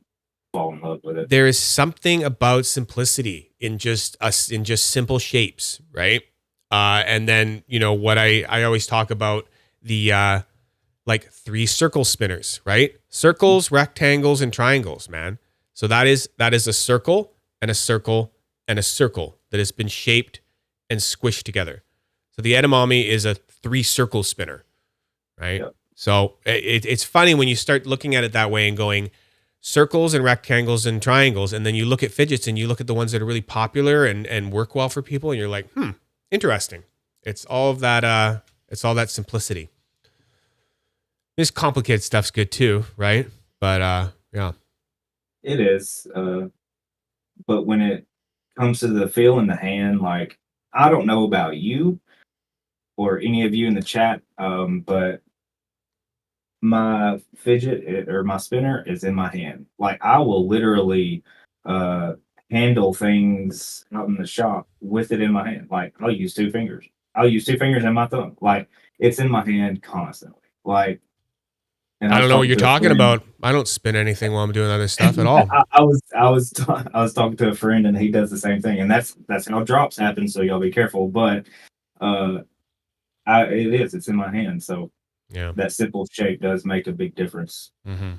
fall in love with it. There is something about simplicity in just simple shapes, right? And then what I always talk about, the like 3 circle spinners, right? Circles, rectangles, and triangles, man. So that is a circle and a circle and a circle that has been shaped and squished together. So the edamame is a 3 circle spinner, right? Yep. So it's funny when you start looking at it that way and going circles and rectangles and triangles, and then you look at fidgets and you look at the ones that are really popular and work well for people, and you're like, interesting. It's all that simplicity. This complicated stuff's good too, right? But yeah. It is. But when it comes to the feel in the hand, like I don't know about you or any of you in the chat, but my fidget or my spinner is in my hand. Like I will literally handle things out in the shop with it in my hand. Like I'll use 2 fingers. I'll use 2 fingers and my thumb. Like it's in my hand constantly. Like, and I don't know what you're talking about. I don't spin anything while I'm doing other stuff at all. I was talking to a friend and he does the same thing, and that's how drops happen. So y'all be careful. But it's in my hand. So yeah, that simple shape does make a big difference. Mm-hmm.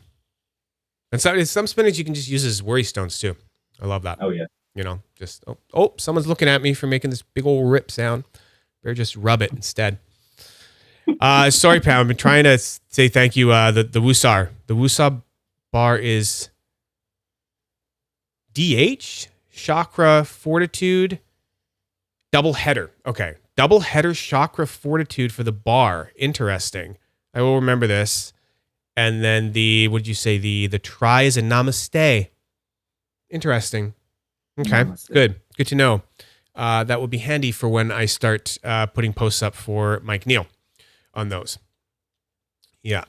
And so some spinach you can just use as worry stones too. I love that. Oh yeah. Just someone's looking at me for making this big old rip sound. Better just rub it instead. Sorry, Pam. I've been trying to say thank you. The Wusar. The Wusar bar is DH Chakra Fortitude double header. Okay, double header Chakra Fortitude for the bar. Interesting. I will remember this. And then what did you say? The try is a namaste. Interesting. Okay, namaste. Good to know. That will be handy for when I start putting posts up for Mike Neal on those. Yeah.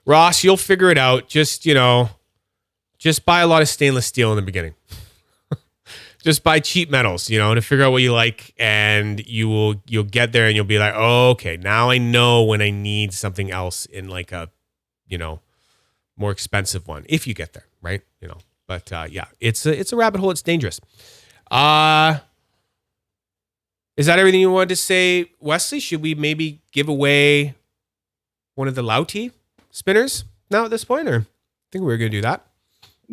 Ross, you'll figure it out. Just buy a lot of stainless steel in the beginning. Just buy cheap metals, to figure out what you like, and you'll get there and you'll be like, oh, okay, now I know when I need something else in like a, more expensive one, if you get there, right? But yeah, it's a rabbit hole. It's dangerous. Is that everything you wanted to say, Wesley? Should we maybe give away one of the Lautie spinners now at this point? Or I think we were going to do that.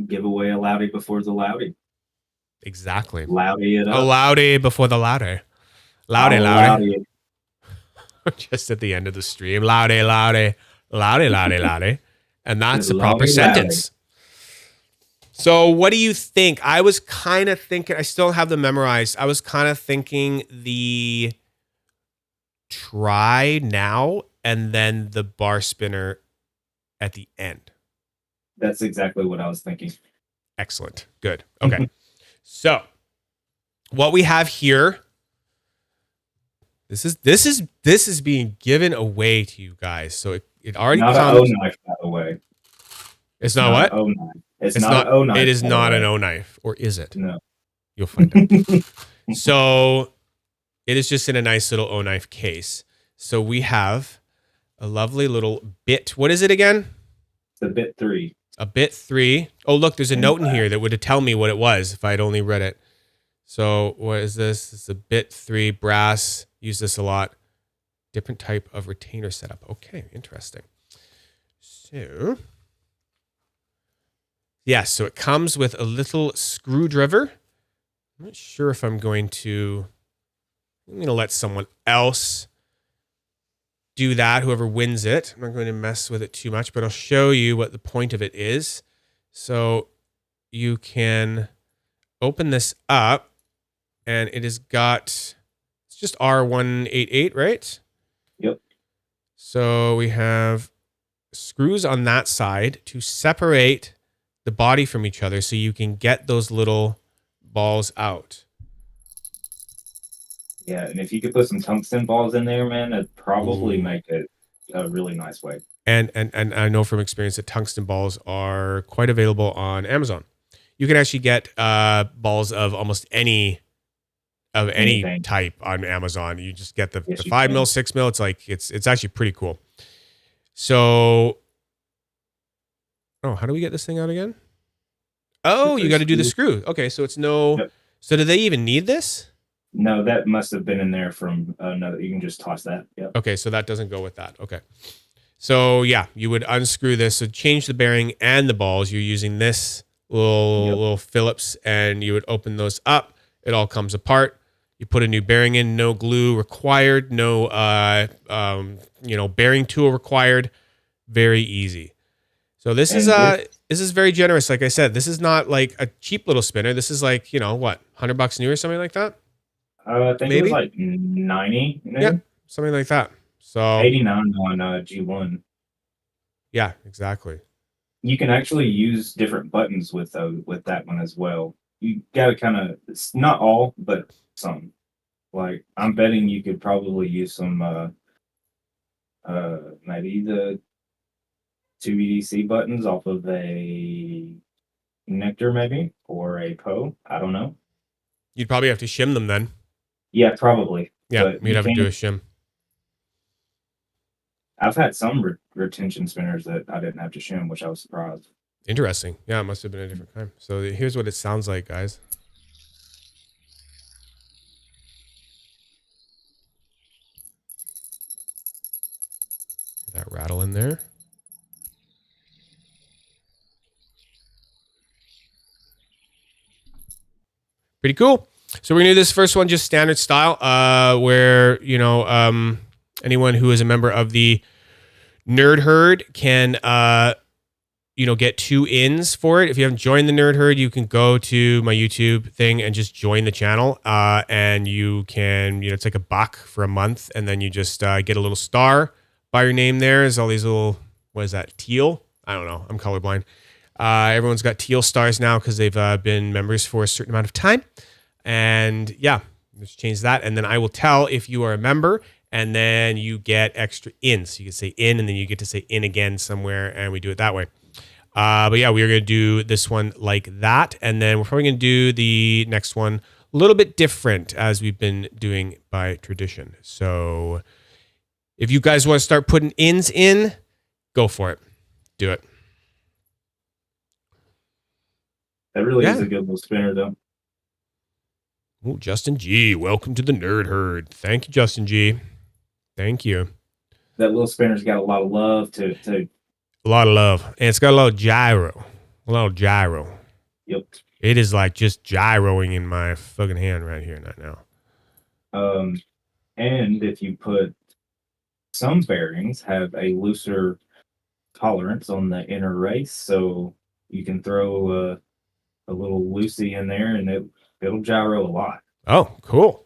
Give away a Lautie before the Lautie. Exactly. Lautie it up. A Lautie before the Lautie. Lautie. Just at the end of the stream. Lautie. And that's the proper sentence. So what do you think? I was kind of thinking, I still have them memorized. I was kind of thinking the try now and then the bar spinner at the end. That's exactly what I was thinking. Excellent. Good. Okay. So what we have here, this is being given away to you guys. So it already not comes. Not an O knife, by the way. It's not what? O knife. It's not an O knife. It is not an O knife, or is it? No. You'll find out. So it is just in a nice little O knife case. So we have a lovely little bit. What is it again? The bit 3. A bit 3. Oh, look, there's a And note in here that would tell me what it was if I'd only read it. So what is this? It's a bit 3 brass. Use this a lot. Different type of retainer setup. Okay, interesting. So, yeah, so it comes with a little screwdriver. I'm not sure if I'm going to let someone else do that, whoever wins it. I'm not going to mess with it too much, but I'll show you what the point of it is. So you can open this up, and it has got, it's just R188, right? Yep. So we have screws on that side to separate the body from each other so you can get those little balls out. Yeah, and if you could put some tungsten balls in there, man, it'd probably Ooh. make it a really nice way. And I know from experience that tungsten balls are quite available on Amazon. You can actually get balls of almost any Anything. type on Amazon. You just get the Yes, you 5 can. mil, 6 mil. It's like it's actually pretty cool. So, oh, how do we get this thing out again? Oh, you got to do the screw. Okay, so it's no. Yep. So do they even need this? No, that must have been in there from another. You can just toss that. Yep. Okay, so that doesn't go with that. Okay. So yeah, you would unscrew this. So change the bearing and the balls. You're using this little Phillips, and you would open those up. It all comes apart. You put a new bearing in. No glue required. No bearing tool required. Very easy. So this is very generous. Like I said, this is not like a cheap little spinner. This is like, what, $100 new or something like that? I think Maybe? it was like 90. Yeah, something like that. So 89 on G1. yeah, exactly. You can actually use different buttons with that one as well. You got to kind of, it's not all, but some. Like I'm betting you could probably use some maybe the 2 EDC buttons off of a Nectar maybe or a Poe. I don't know. You'd probably have to shim them then. Yeah, probably. Yeah, But you'd you have to do a can't. shim. I've had some retention spinners that I didn't have to shim, which I was surprised. Interesting. Yeah, it must have been a different time. So here's what it sounds like, guys. That rattle in there. Pretty cool. So we're gonna do this first one just standard style, where anyone who is a member of the Nerd Herd can get 2 ins for it. If you haven't joined the Nerd Herd, you can go to my YouTube thing and just join the channel. And you can, it's like $1 for a month, and then you just get a little star by your name there. There's all these little, what is that, teal? I don't know. I'm colorblind. Everyone's got teal stars now because they've been members for a certain amount of time. And yeah, let's change that. And then I will tell if you are a member, and then you get extra ins. So you can say in, and then you get to say in again somewhere, and we do it that way. But yeah, we are going to do this one like that. And then we're probably going to do the next one a little bit different as we've been doing by tradition. So if you guys want to start putting ins in, go for it. Do it. That really is a good little spinner, though. Oh, Justin G, welcome to the Nerd Herd. Thank you, Justin G. Thank you. That little spinner's got a lot of love to a lot of love, and it's got a lot of gyro. A lot of gyro. Yep. It is like just gyroing in my fucking hand right here, right now. And if you put some bearings have a looser tolerance on the inner race, so you can throw a little loosey in there, and it'll gyro a lot. Oh, cool.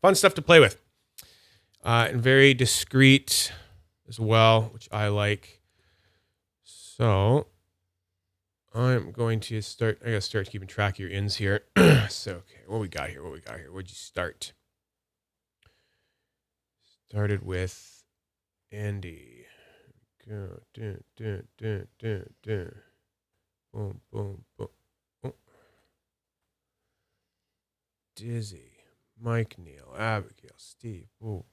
Fun stuff to play with. And very discreet as well, which I like. So I'm going to start. I gotta start keeping track of your ins here. So okay, what we got here? Where'd you start? Started with Andy. Go. Boom, boom, boom. Oh. Dizzy. Mike Neal. Abigail. Steve. Ooh.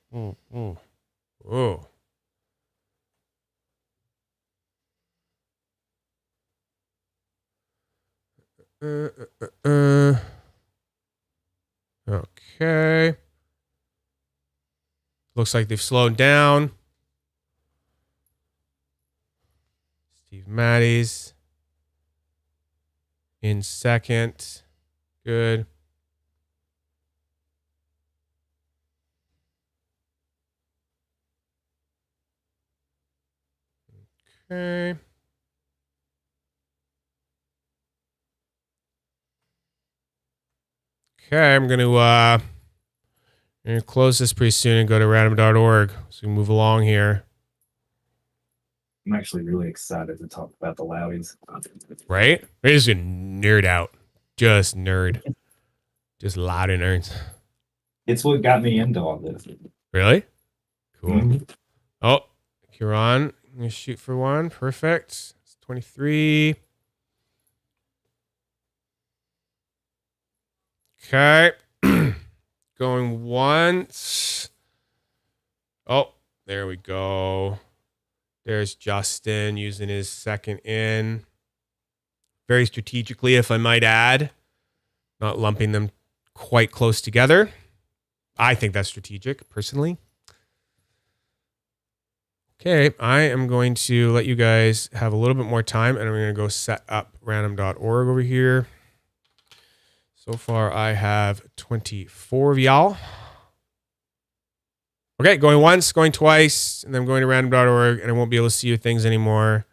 Okay. Looks like they've slowed down. Steve Matty's in second. Good. Okay. Okay, I'm gonna close this pretty soon and go to random.org so we move along here. I'm actually really excited to talk about the Louties. Right? We're just gonna nerd out. Just nerd. Just loud and nerds. It's what got me into all this. Really? Cool. Mm-hmm. Oh, Kieran, I'm gonna shoot for one. Perfect. It's 23. Okay. Going once. Oh, there we go. There's Justin using his second in. Very strategically, if I might add. Not lumping them quite close together. I think that's strategic, personally. Okay, I am going to let you guys have a little bit more time, and I'm going to go set up random.org over here. So far, I have 24 of y'all. Okay, going once, going twice, and then I'm going to random.org, and I won't be able to see your things anymore.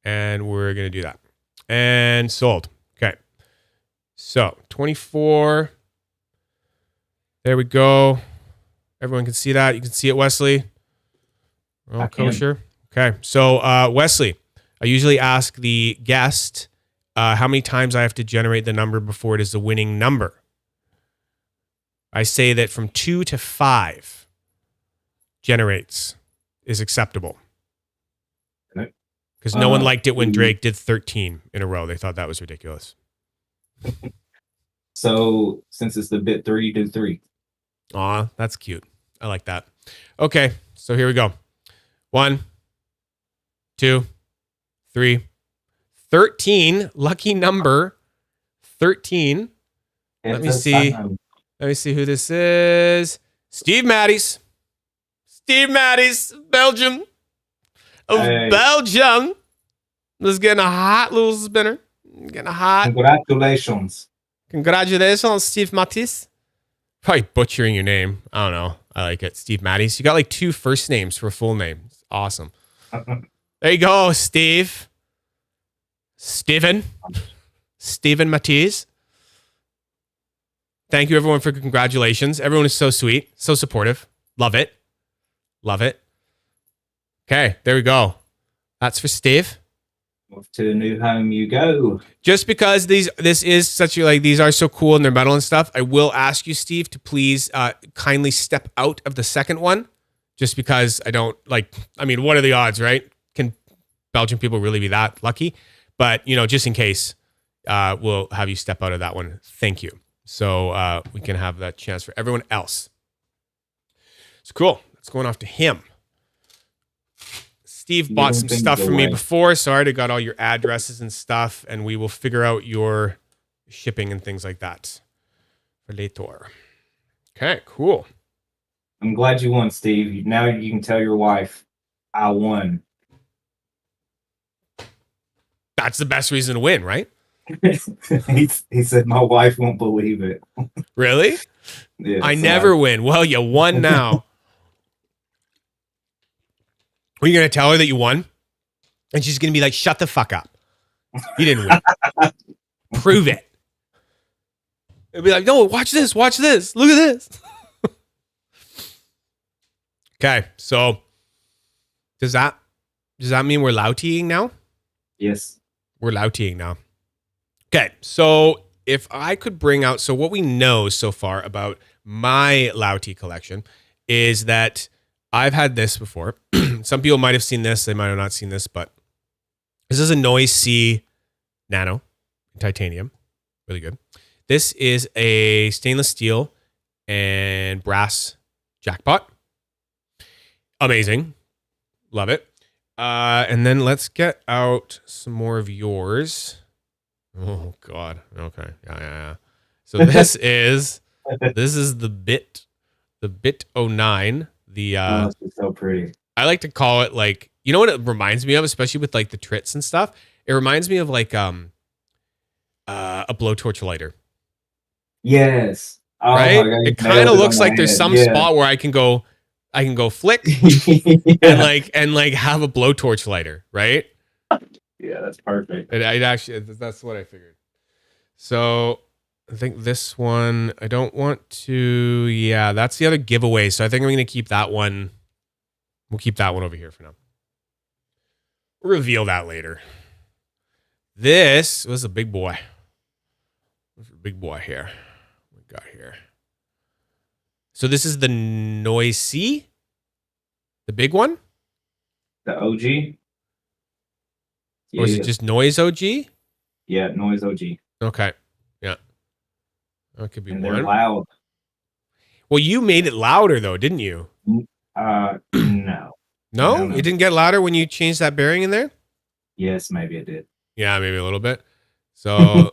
And we're going to do that. And sold. Okay. So, 24. There we go. Everyone can see that. You can see it, Wesley. All kosher. Okay. So, Wesley, I usually ask the guest how many times I have to generate the number before it is the winning number. I say that from 2 to 5 generates is acceptable. Because no one liked it when Drake did 13 in a row. They thought that was ridiculous. So since it's the bit 3, do 3. Aw, that's cute. I like that. Okay, so here we go. 1, 2, 3. 13, lucky number 13. Let me see. Let me see who this is. Steve Matty's. Steve Matty's, Belgium. Belgium. Let's get a hot little spinner. Getting a hot. Congratulations. Congratulations, Steve Mattis. Probably butchering your name. I don't know. I like it. Steve Mattis. You got like 2 first names for a full name. It's awesome. There you go, Steve. Steven Matisse. Thank you, everyone, for congratulations. Everyone is so sweet, so supportive. Love it. Love it. Okay, there we go. That's for Steve. Off to a new home you go. Just because these are so cool and they're metal and stuff, I will ask you, Steve, to please kindly step out of the second one. Just because I don't what are the odds, right? Can Belgian people really be that lucky? But, just in case, we'll have you step out of that one. Thank you. So we can have that chance for everyone else. It's cool. It's going off to him. Steve bought some stuff from me before, so I already got all your addresses and stuff, and we will figure out your shipping and things like that for later. Okay, cool. I'm glad you won, Steve. Now you can tell your wife, I won. That's the best reason to win, right? He said my wife won't believe it. Really? Yeah, I never win. Well, you won now. Are you going to tell her that you won? And she's going to be like, shut the fuck up. You didn't win. Prove it. It'll be like, no, watch this. Look at this. Okay, so does that mean we're Lautieing now? Yes. We're Lautieing now. Okay, so if I could bring out, so what we know so far about my Lautie collection is that I've had this before. Some people might have seen this. They might have not seen this, but this is a Noise C Nano titanium. Really good. This is a stainless steel and brass jackpot. Amazing. Love it. And then let's get out some more of yours. Oh God. Okay. Yeah. So this is the bit '09. The Oh, it's so pretty. I like to call it like, you know what it reminds me of, especially with like the trits and stuff. It reminds me of like a blowtorch lighter, Yes. Oh my right? god, you It kind nailed of it on looks the like there's head. some Yeah. spot where I can go flick Yeah. and like have a blowtorch lighter, right? Yeah, that's perfect. It actually that's what I figured. So I think this one I don't want to. Yeah, that's the other giveaway. So I think I'm gonna keep that one. We'll keep that one over here for now. We'll reveal that later. This was a big boy. What's a big boy here? What we got here? So this is the Noisy, the big one, The OG? or is it Yeah. just Noise OG? Yeah, Noise OG. Okay, yeah, that could be And they're one. loud. Well, you made it louder though, didn't you? No. No, it didn't get louder when you changed that bearing in there. Yes, maybe it did. Yeah, maybe a little bit. So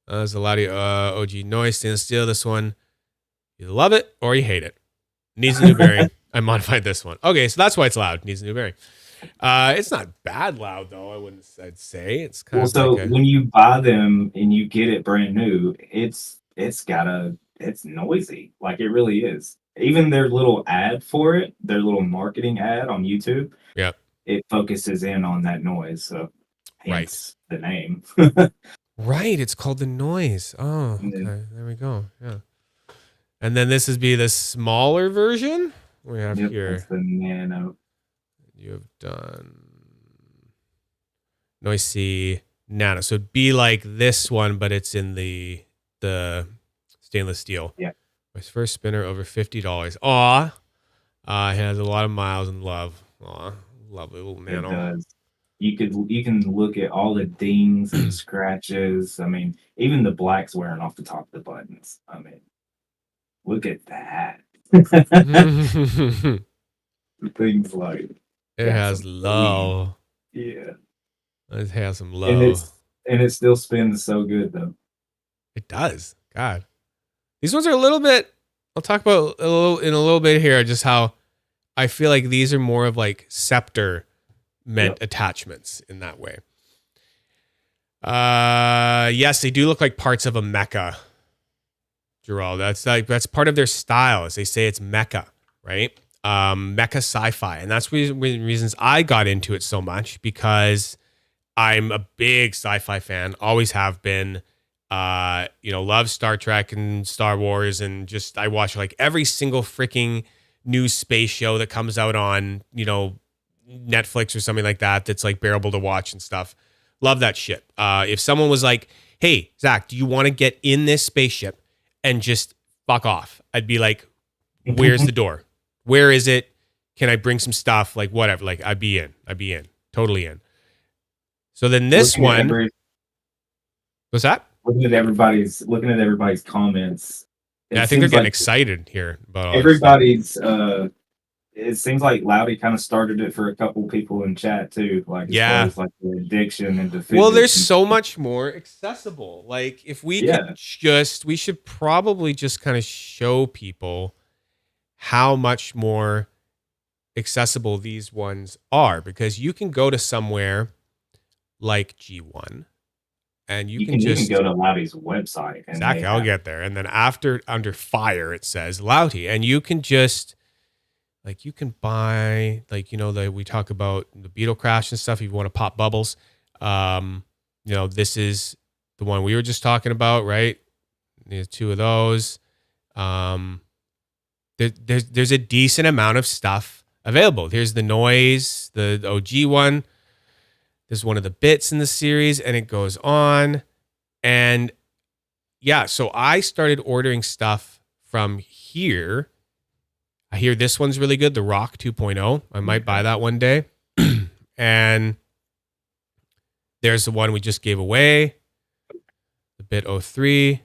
there's a Lautie OG Noise stainless steel. This one, you love it or you hate it. Needs a new bearing. I modified this one. Okay, so that's why it's loud. Needs a new bearing. It's not bad loud though. I'd say it's kind Well, of so like a when you buy them and you get it brand new, it's noisy. Like it really is. Even their little ad for it, their little marketing ad on YouTube, yeah. it focuses in on that noise. So Right. hence the name. Right. It's called the Noise. Oh, And then okay. There we go. Yeah. And then this would be the smaller version we have yep, here. that's the Nano. You have done Noisy Nano. So it'd be like this one, but it's in the stainless steel. Yeah. My first spinner over $50. Aw. It has a lot of miles and love. Aw. Lovely little It Nano. does. You can look at all the dings and scratches. I mean, even the black's wearing off the top of the buttons. I mean, look at that. Things like It has low. yeah. It has some And low. it still spins so good though. It does. God. These ones are a little bit, I'll talk about in a little bit here, just how I feel like these are more of like scepter meant attachments in that way. Yes, they do look like parts of a mecha. Gerald, that's part of their style, as they say it's mecha, right? Mecha sci-fi. And that's one of the reasons I got into it so much, because I'm a big sci-fi fan, always have been. Love Star Trek and Star Wars, and just I watch like every single freaking new space show that comes out on, Netflix or something like that that's like bearable to watch and stuff. Love that shit. If someone was like, "Hey, Zach, do you want to get in this spaceship and just fuck off?" I'd be like, "Where's the door? Where is it? Can I bring some stuff? Like whatever." Like I'd be in, totally in. So then this one, what's that? Looking at everybody's comments. Yeah, I think they're getting excited here about all everybody's. It seems like Lautie kind of started it for a couple people in chat too. Like as far as like the addiction and the well, there's so much more accessible. Like if we could we should probably just kind of show people how much more accessible these ones are, because you can go to somewhere like G1 and you can just go to Lautie's website. And exactly, I'll get there. And then under fire, it says Lautie, and you can just like, you can buy like, we talk about the Beetle Crash and stuff. If you want to pop bubbles, this is the one we were just talking about, right? There's two of those. There's a decent amount of stuff available. There's the Noise, the OG one. There's one of the bits in the series, and it goes on. And yeah, so I started ordering stuff from here. I hear this one's really good, the Rock 2.0. I might buy that one day. And there's the one we just gave away, the Bit 03.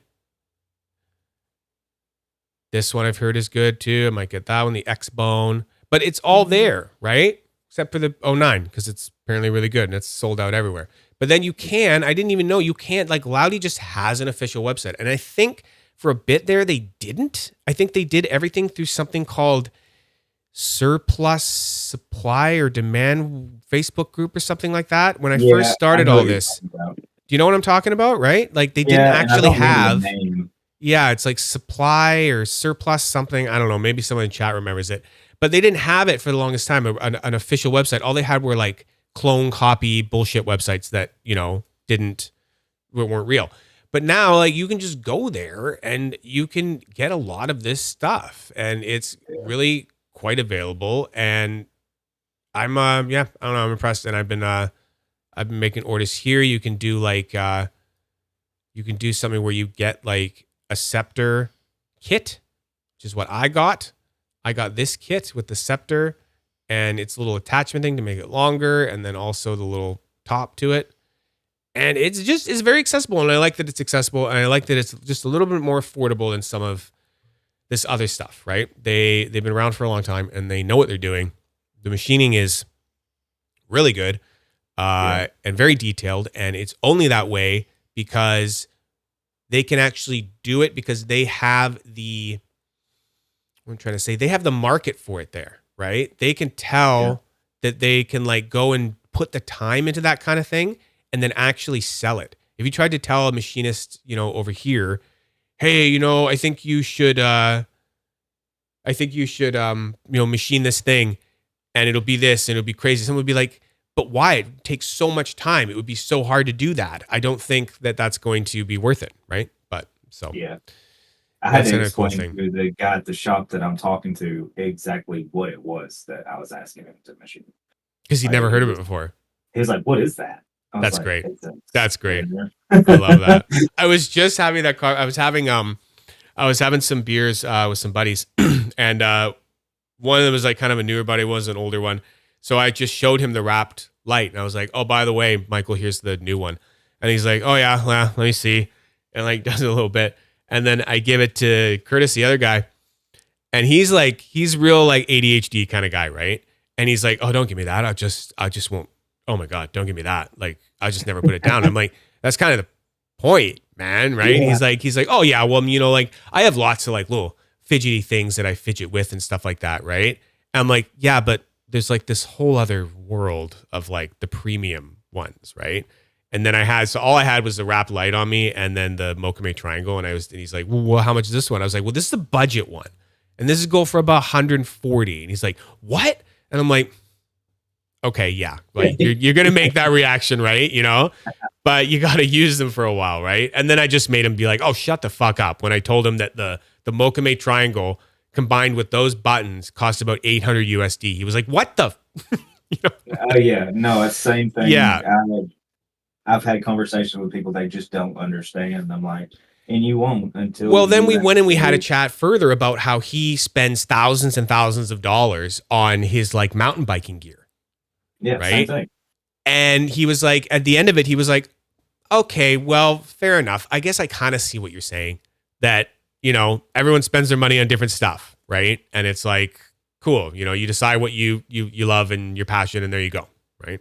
This one I've heard is good too. I might get that one, the X-Bone. But it's all there, right? Except for the 09, because it's apparently really good and it's sold out everywhere. But then you can, I didn't even know you can't, like Lautie just has an official website. And I think for a bit there, they didn't. I think they did everything through something called Surplus Supply or Demand Facebook group or something like that. When I first started all this, do you know what I'm talking about? Right? Like they didn't actually have, yeah, it's like supply or surplus something. I don't know. Maybe someone in chat remembers it, but they didn't have it for the longest time, an official website. All they had were like clone copy bullshit websites that, weren't real. But now, like, you can just go there and you can get a lot of this stuff, and it's really quite available. And I'm, I don't know, I'm impressed. And I've been making orders here. You can do like, you can do something where you get like a scepter kit, which is what I got. I got this kit with the scepter and its little attachment thing to make it longer, and then also the little top to it. And it's very accessible, and I like that it's accessible, and I like that it's just a little bit more affordable than some of this other stuff, right? They've been around for a long time, and they know what they're doing. The machining is really good and very detailed, and it's only that way because they can actually do it because they have the, what I'm trying to say, they have the market for it there, right? They can tell that they can like go and put the time into that kind of thing and then actually sell it. If you tried to tell a machinist, over here, hey, I think you should machine this thing and it'll be this and it'll be crazy. Someone would be like, but why? It takes so much time. It would be so hard to do that. I don't think that that's going to be worth it, right? But so yeah, I had to explain to the guy at the shop that I'm talking to exactly what it was that I was asking him to machine. Because he'd never heard of it before. He was like, "What is that?" That's great. That's great. I love that. I was just having that car. I was having some beers with some buddies, and one of them was like kind of a newer buddy, was an older one. So I just showed him the wrapped light, and I was like, "Oh, by the way, Michael, here's the new one." And he's like, "Oh yeah, well, let me see," and like does it a little bit, and then I give it to Curtis, the other guy, and he's real like ADHD kind of guy, right? And he's like, "Oh, don't give me that. I just won't. Oh my God, don't give me that. Like, I just never put it down." I'm like, that's kind of the point, man, right? Yeah. He's like, "Oh yeah, well, like I have lots of like little fidgety things that I fidget with and stuff like that, right?" And I'm like, "Yeah, but there's like this whole other world of like the premium ones, right?" And then all I had was the wrapped light on me and then the Mokume triangle. And he's like, "Well, how much is this one?" I was like, "Well, this is the budget one. And this is go for about 140. And he's like, "What?" And I'm like, okay, yeah, like you're going to make that reaction, right? But you got to use them for a while, right? And then I just made him be like, "Oh, shut the fuck up." When I told him that the Mokume triangle combined with those buttons cost about 800 USD. He was like, "What the?" Oh yeah, no, it's the same thing. Yeah. I've had conversations with people, they just don't understand. I'm like, and you won't until. Well, then we went and we had a chat further about how he spends thousands and thousands of dollars on his like mountain biking gear. Yeah, right. Same thing. And he was like, at the end of it, he was like, "Okay, well, fair enough. I guess I kind of see what you're saying. That everyone spends their money on different stuff, right? And it's like, cool. You decide what you love and your passion, and there you go, right?"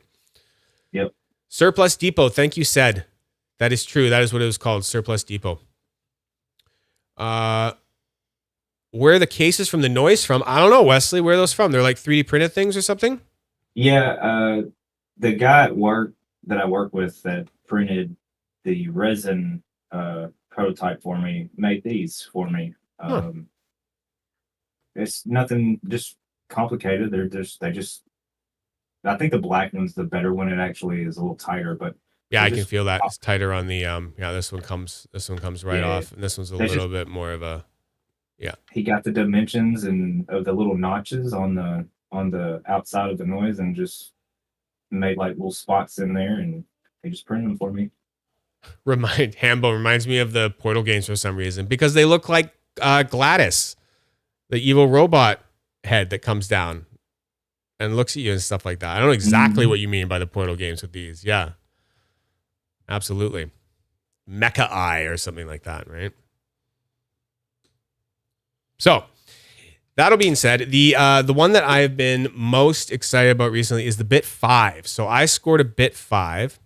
Yep. Surplus Depot. Thank you, said. That is true. That is what it was called, Surplus Depot. Where are the cases from the noise from? I don't know, Wesley. Where are those from? They're like 3D printed things or something? Yeah, the guy at work that I work with that printed the resin prototype for me made these for me. It's nothing just complicated. I think the black one's the better one. It actually is a little tighter, but yeah, I can feel that it's tighter on the this one comes right off, and this one's a little bit more of a He got the dimensions and of the little notches on the outside of the noise and just made like little spots in there, and they just printed them for me. Hambo reminds me of the Portal games for some reason because they look like Gladys, the evil robot head that comes down and looks at you and stuff like that. I don't know exactly what you mean by the Portal games with these. Yeah, absolutely. Mecha Eye or something like that, right? So that all being said, the one that I've been most excited about recently is the Bit 5. So I scored a Bit 5.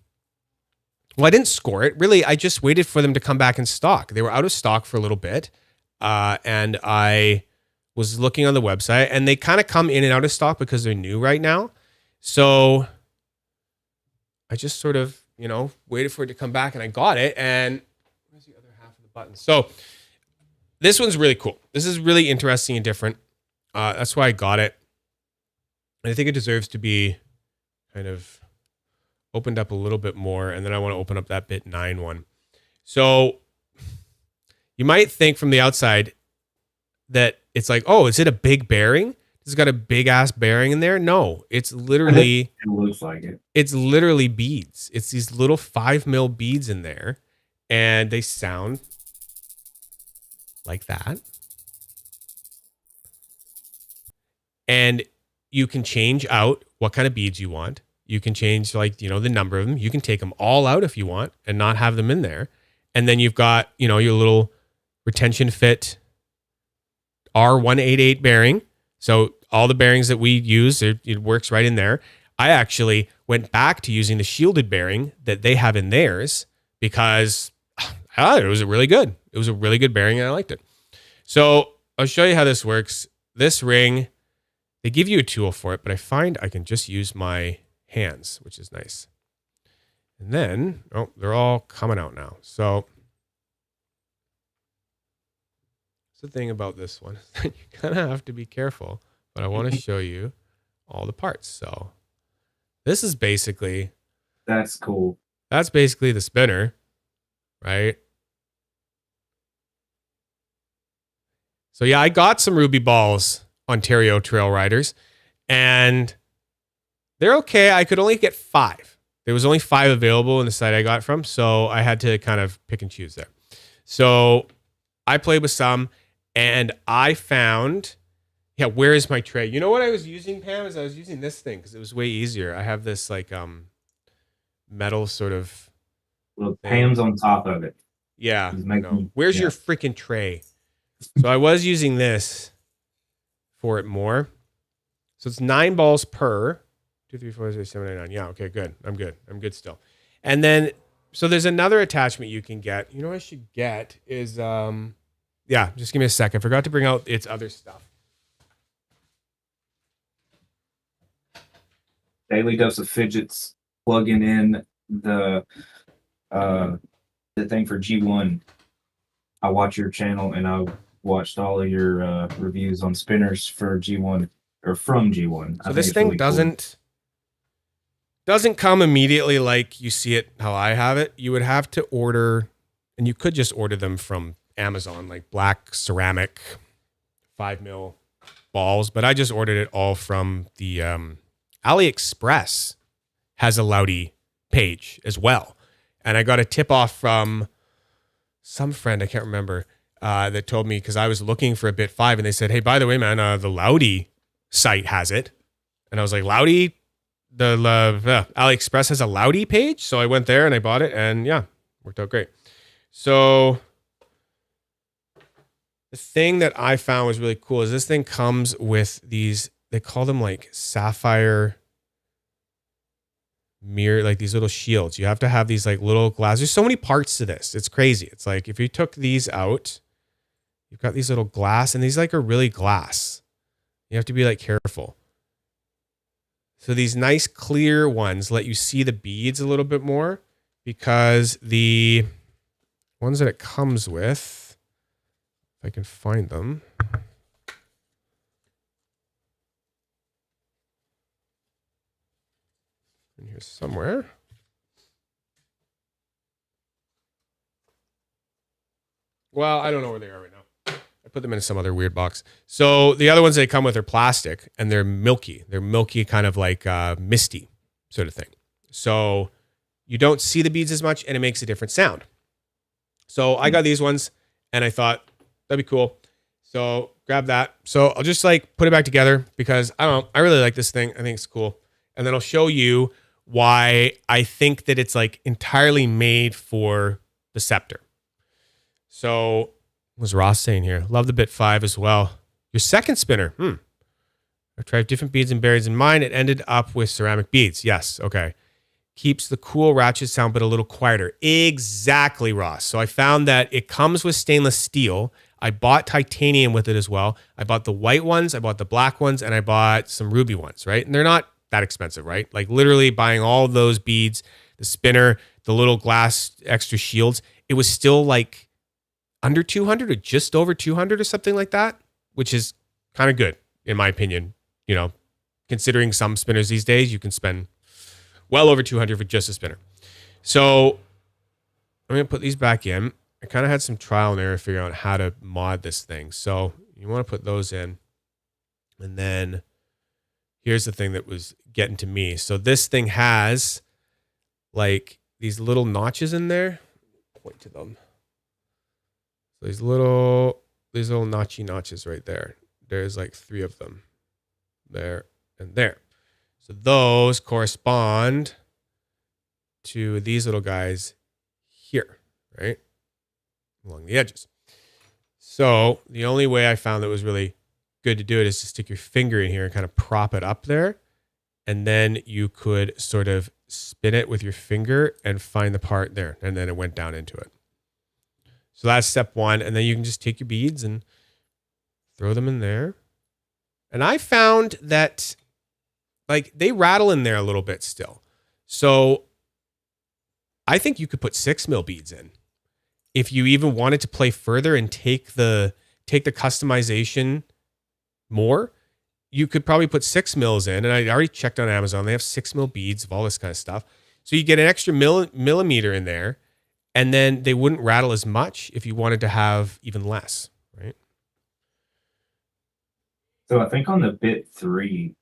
Well, I didn't score it. Really, I just waited for them to come back in stock. They were out of stock for a little bit. And I was looking on the website, and they kind of come in and out of stock because they're new right now. So I just sort of, waited for it to come back, and I got it. And where's the other half of the button? So this one's really cool. This is really interesting and different. That's why I got it. And I think it deserves to be kind of opened up a little bit more. And then I want to open up that bit 9 one. So you might think from the outside that it's like, oh, is it a big bearing? It's got a big ass bearing in there. No, it's literally, It looks like it. it's literally beads. It's these little 5 mil beads in there, and they sound like that. And you can change out what kind of beads you want. You can change the number of them. You can take them all out if you want and not have them in there. And then you've got, your little retention fit R188 bearing. So all the bearings that we use, it works right in there. I actually went back to using the shielded bearing that they have in theirs because I thought it was really good. It was a really good bearing and I liked it. So I'll show you how this works. This ring, they give you a tool for it, but I find I can just use my hands, which is nice. And then, they're all coming out now. So the thing about this one is that you kind of have to be careful, but I want to show you all the parts. So this is basically, That's cool. that's basically the spinner, right? So yeah, I got some Ruby Balls Ontario Trail Riders, and they're okay. I could only get 5. There was only 5 available in the site I got from, so I had to kind of pick and choose there. So I played with some, and I found, where is my tray? You know what I was using, Pam? Is I was using this thing because it was way easier. I have this metal sort of Look, thing. Pam's on top of it. Yeah. He's I making- know. Where's your freaking tray? So I was using this for it more. So it's 9 balls per 2, 3, 4, 5, 6, 7, 8, 9. Yeah. Okay. Good. I'm good. I'm good still. And then, so there's another attachment you can get. You know what I should get is, just give me a second. I forgot to bring out its other stuff. Daily Dose of Fidgets, plugging in the thing for G1. I watch your channel and I watched all of your reviews on spinners for G1 or from G1. So this thing doesn't come immediately like you see it how I have it. You would have to order, and you could just order them from Amazon, like black ceramic 5 mil balls, but I just ordered it all from the AliExpress has a Lautie page as well. And I got a tip off from some friend, I can't remember, that told me, because I was looking for a bit 5 and they said, hey, by the way, man, the Lautie site has it. And I was like, Lautie, AliExpress has a Lautie page. So I went there and I bought it, and worked out great. So the thing that I found was really cool is this thing comes with these, they call them like sapphire mirror, like these little shields. You have to have these like little glass. There's so many parts to this. It's crazy. It's like if you took these out, you've got these little glass, and these like are really glass. You have to be like careful. So these nice clear ones let you see the beads a little bit more, because the ones that it comes with, if I can find them. In here somewhere. Well, I don't know where they are right now. I put them in some other weird box. So the other ones they come with are plastic, and they're milky. They're milky, kind of like misty sort of thing. So you don't see the beads as much, and it makes a different sound. So I got these ones, and I thought that'd be cool. So grab that. So I'll just like put it back together because I don't know. I really like this thing. I think it's cool. And then I'll show you why I think that it's like entirely made for the Scepter. So what was Ross saying here? Love the bit 5 as well. Your second spinner. I tried different beads and bearings in mine. It ended up with ceramic beads. Yes. Okay. keeps the cool ratchet sound, but a little quieter. Exactly, Ross. So I found that it comes with stainless steel. I bought titanium with it as well. I bought the white ones, I bought the black ones, and I bought some ruby ones, right? And they're not that expensive, right? Like literally buying all of those beads, the spinner, the little glass extra shields, it was still like under 200 or just over 200 or something like that, which is kind of good in my opinion. You know, considering some spinners these days, you can spend well over 200 for just a spinner. So I'm going to put these back in. I kind of had some trial and error figuring out how to mod this thing. So you want to put those in. And then here's the thing that was getting to me. So this thing has like these little notches in there. Point to them. So these little notches right there. There's like 3 of them. There and there. So those correspond to these little guys here, right? Along the edges. So the only way I found that was really good to do it is to stick your finger in here and kind of prop it up there. And then you could sort of spin it with your finger and find the part there. And then it went down into it. So that's step 1. And then you can just take your beads and throw them in there. And I found that like they rattle in there a little bit still. So I think you could put 6 mil beads in. If you even wanted to play further and take the customization more, you could probably put 6 mils in. And I already checked on Amazon. They have 6 mil beads of all this kind of stuff. So you get an extra millimeter in there, and then they wouldn't rattle as much if you wanted to have even less, right? So I think on the bit 3,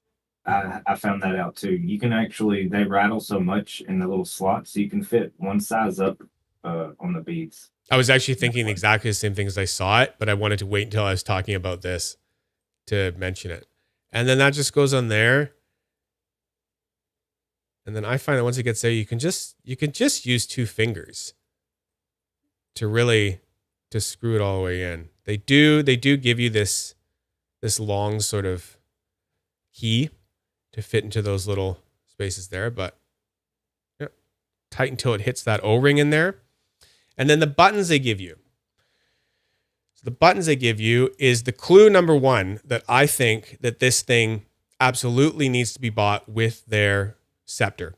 I found that out too. You can actually, they rattle so much in the little slots, so you can fit one size up on the beads. I was actually thinking exactly the same thing as I saw it, but I wanted to wait until I was talking about this to mention it. And then that just goes on there. And then I find that once it gets there, you can just use 2 fingers to really to screw it all the way in. They do give you this long sort of key to fit into those little spaces there, but yeah, tight until it hits that O-ring in there. And then the buttons they give you. So the buttons they give you is the clue number 1 that I think that this thing absolutely needs to be bought with their scepter.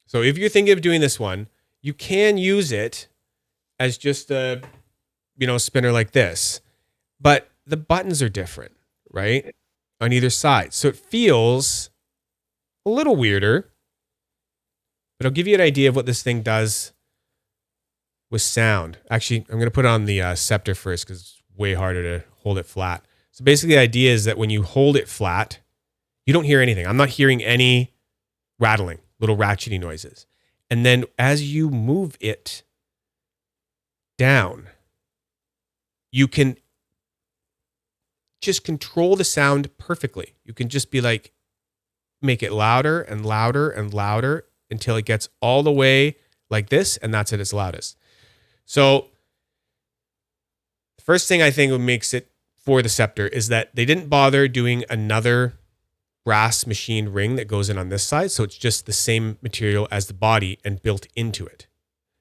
So if you're thinking of doing this one, you can use it as just a, spinner like this, but the buttons are different, right? On either side. So it feels a little weirder, but I'll give you an idea of what this thing does with sound. Actually, I'm going to put it on the scepter first because it's way harder to hold it flat. So basically the idea is that when you hold it flat, you don't hear anything. I'm not hearing any rattling, little ratchety noises. And then as you move it down, you can just control the sound perfectly. You can just be like, make it louder and louder and louder until it gets all the way like this, and that's at its loudest. So the first thing I think makes it for the scepter is that they didn't bother doing another brass machined ring that goes in on this side. So it's just the same material as the body and built into it.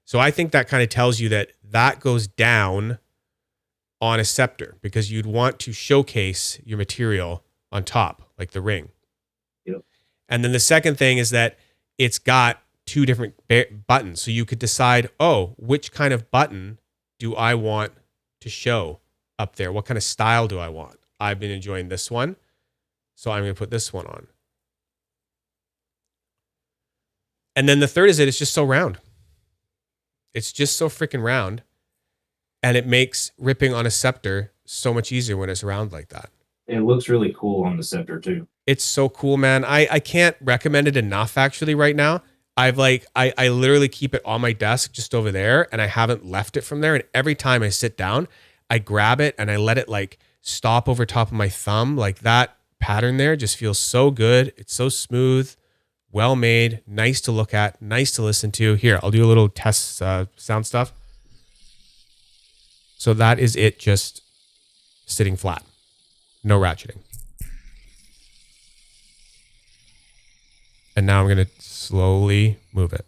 So I think that kind of tells you that that goes down on a scepter because you'd want to showcase your material on top, like the ring. Yep. And then the second thing is that it's got 2 different buttons. So you could decide, which kind of button do I want to show up there? What kind of style do I want? I've been enjoying this one, so I'm going to put this one on. And then the third is that it's just so round. It's just so freaking round. And it makes ripping on a scepter so much easier when it's round like that. It looks really cool on the scepter too. It's so cool, man. I can't recommend it enough actually right now. I literally keep it on my desk just over there and I haven't left it from there. And every time I sit down, I grab it and I let it like stop over top of my thumb. Like that pattern there just feels so good. It's so smooth, well made, nice to look at, nice to listen to. Here, I'll do a little test sound stuff. So that is it just sitting flat. No ratcheting. And now I'm going to slowly move it.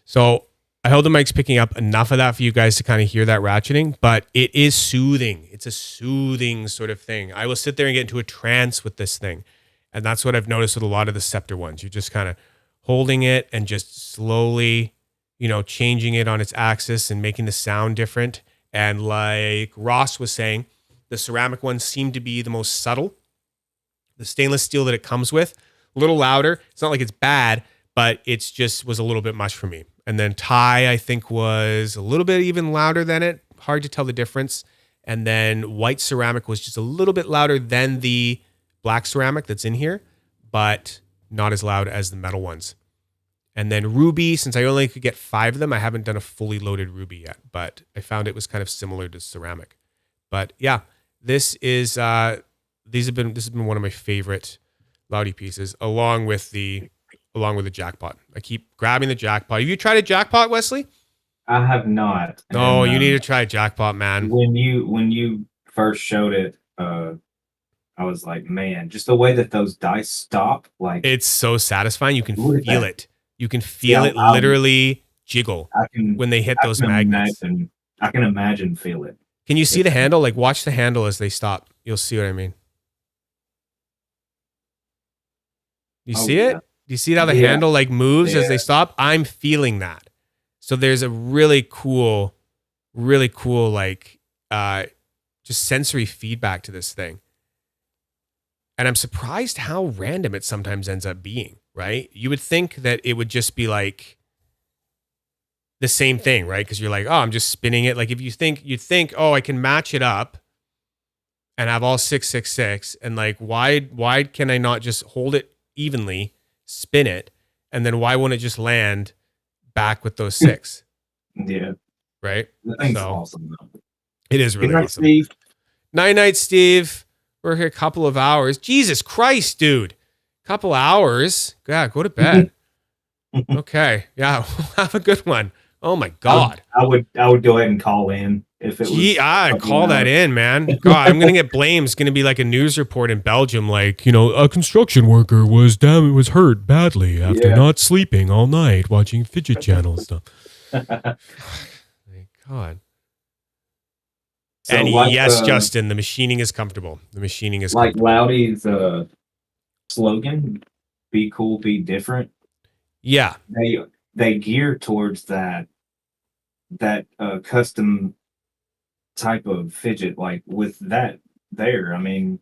So I hope the mic's picking up enough of that for you guys to kind of hear that ratcheting, but it is soothing. It's a soothing sort of thing. I will sit there and get into a trance with this thing. And that's what I've noticed with a lot of the scepter ones. You're just kind of holding it and just slowly, changing it on its axis and making the sound different. And like Ross was saying, the ceramic ones seem to be the most subtle. The stainless steel that it comes with, a little louder. It's not like it's bad, but it's just was a little bit much for me. And then Thai, I think, was a little bit even louder than it. Hard to tell the difference. And then white ceramic was just a little bit louder than the black ceramic that's in here, but not as loud as the metal ones. And then ruby, since I only could get 5 of them, I haven't done a fully loaded ruby yet, but I found it was kind of similar to ceramic. But yeah, this has been one of my favorite Lautie pieces, along with the jackpot. I keep grabbing the jackpot. Have you tried a jackpot, Wesley? I have not. No, you need to try a jackpot, man. When you first showed it, I was like, man, just the way that those dice stop, like it's so satisfying. You can feel it. You can feel it literally jiggle when they hit those magnets. I can imagine feel it. Can you see the handle? Like watch the handle as they stop. You'll see what I mean. You see it? Do you see how the handle like moves as they stop? I'm feeling that. So there's a really cool like just sensory feedback to this thing. And I'm surprised how random it sometimes ends up being, right? You would think that it would just be like the same thing, right? Because you're like, oh, I'm just spinning it. Like if you'd think, oh, I can match it up and have all 666, and like why can I not just hold it evenly, spin it, and then why won't it just land back with those 6? Yeah. Right? The thing's awesome though. It is really awesome. Steve. Night, Steve. We're here a couple of hours. Jesus Christ, dude. Couple hours. Yeah, go to bed. Okay. Yeah, we'll have a good one. Oh my God. I would go ahead and call in if it was. Call that in, man. God, I'm gonna get blamed. It's gonna be like a news report in Belgium, like, a construction worker was hurt badly after not sleeping all night watching Fidget channel stuff. Thank God. So and like, yes, Justin, the machining is comfortable. The machining is like Lautie's slogan, "Be cool, be different." Yeah, they gear towards that custom type of fidget. Like with that there, I mean,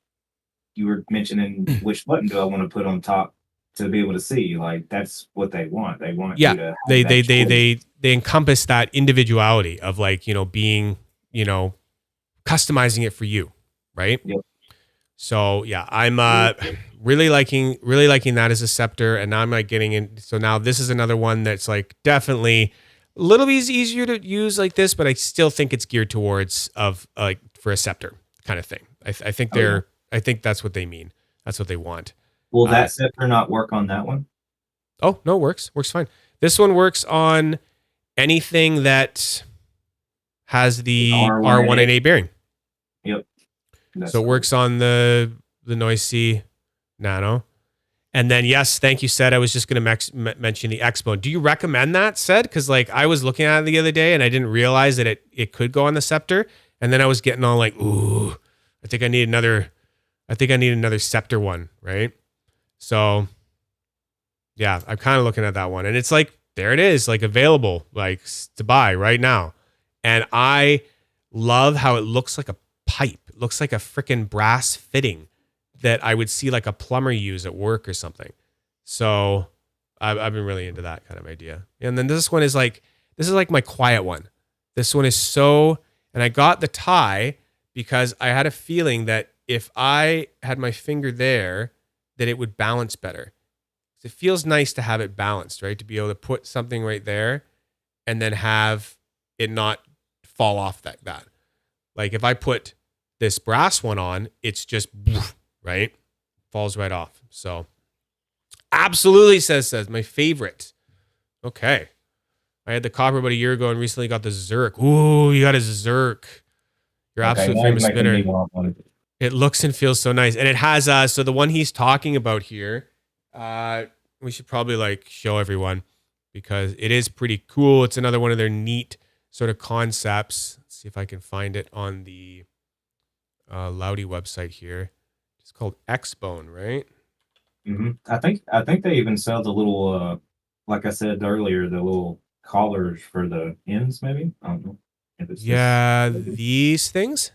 you were mentioning which button do I want to put on top to be able to see. Like that's what they want. They want you to have they encompass that individuality of like being customizing it for you, right? Yep. So yeah, I'm really liking that as a scepter, and now I'm like getting in. So now this is another one that's like definitely a little bit easier to use like this, but I still think it's geared towards like for a scepter kind of thing. I think I think that's what they mean. That's what they want. Will that scepter not work on that one? Oh no, works fine. This one works on anything that has the R188 bearing. Yep. So it works on the Noisy Nano. And then, yes, thank you, Sed. I was just going to mention the Expo. Do you recommend that, Sed? Because like I was looking at it the other day and I didn't realize that it could go on the Scepter. And then I was getting all like, ooh, I think I need another Scepter one, right? So yeah, I'm kind of looking at that one. And it's like, there it is, like available, like to buy right now. And I love how it looks like a pipe. It looks like a freaking brass fitting that I would see like a plumber use at work or something. So I've been really into that kind of idea. And then this is like my quiet one. This one is so, and I got the tie because I had a feeling that if I had my finger there, that it would balance better. It feels nice to have it balanced, right? To be able to put something right there and then have it not fall off that. Like if I put this brass one on, it's just right, falls right off. So absolutely, says my favorite. Okay, I had the copper about a year ago and recently got the Zerk. Ooh, you got a Zerk. Your Okay, absolute now you're famous making me spinner. want one. It looks and feels so nice, and it has so the one he's talking about here. We should probably like show everyone because it is pretty cool. It's another one of their neat sort of concepts. Let's see if I can find it on the Lautie website here. It's called X-Bone, right? I think they even sell the little, like I said earlier, the little collars for the ends. Maybe I don't know if it's this. Yeah, these things.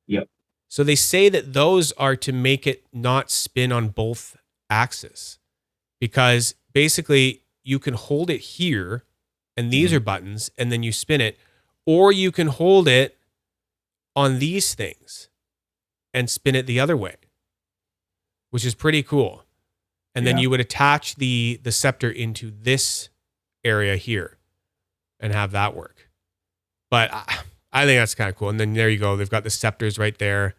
Yep. So they say that those are to make it not spin on both axes because basically you can hold it here and these are buttons and then you spin it, or you can hold it on these things and spin it the other way, which is pretty cool. And then Yeah. you would attach the scepter into this area here and have that work. But I think that's kind of cool. And then there you go. They've got the scepters right there,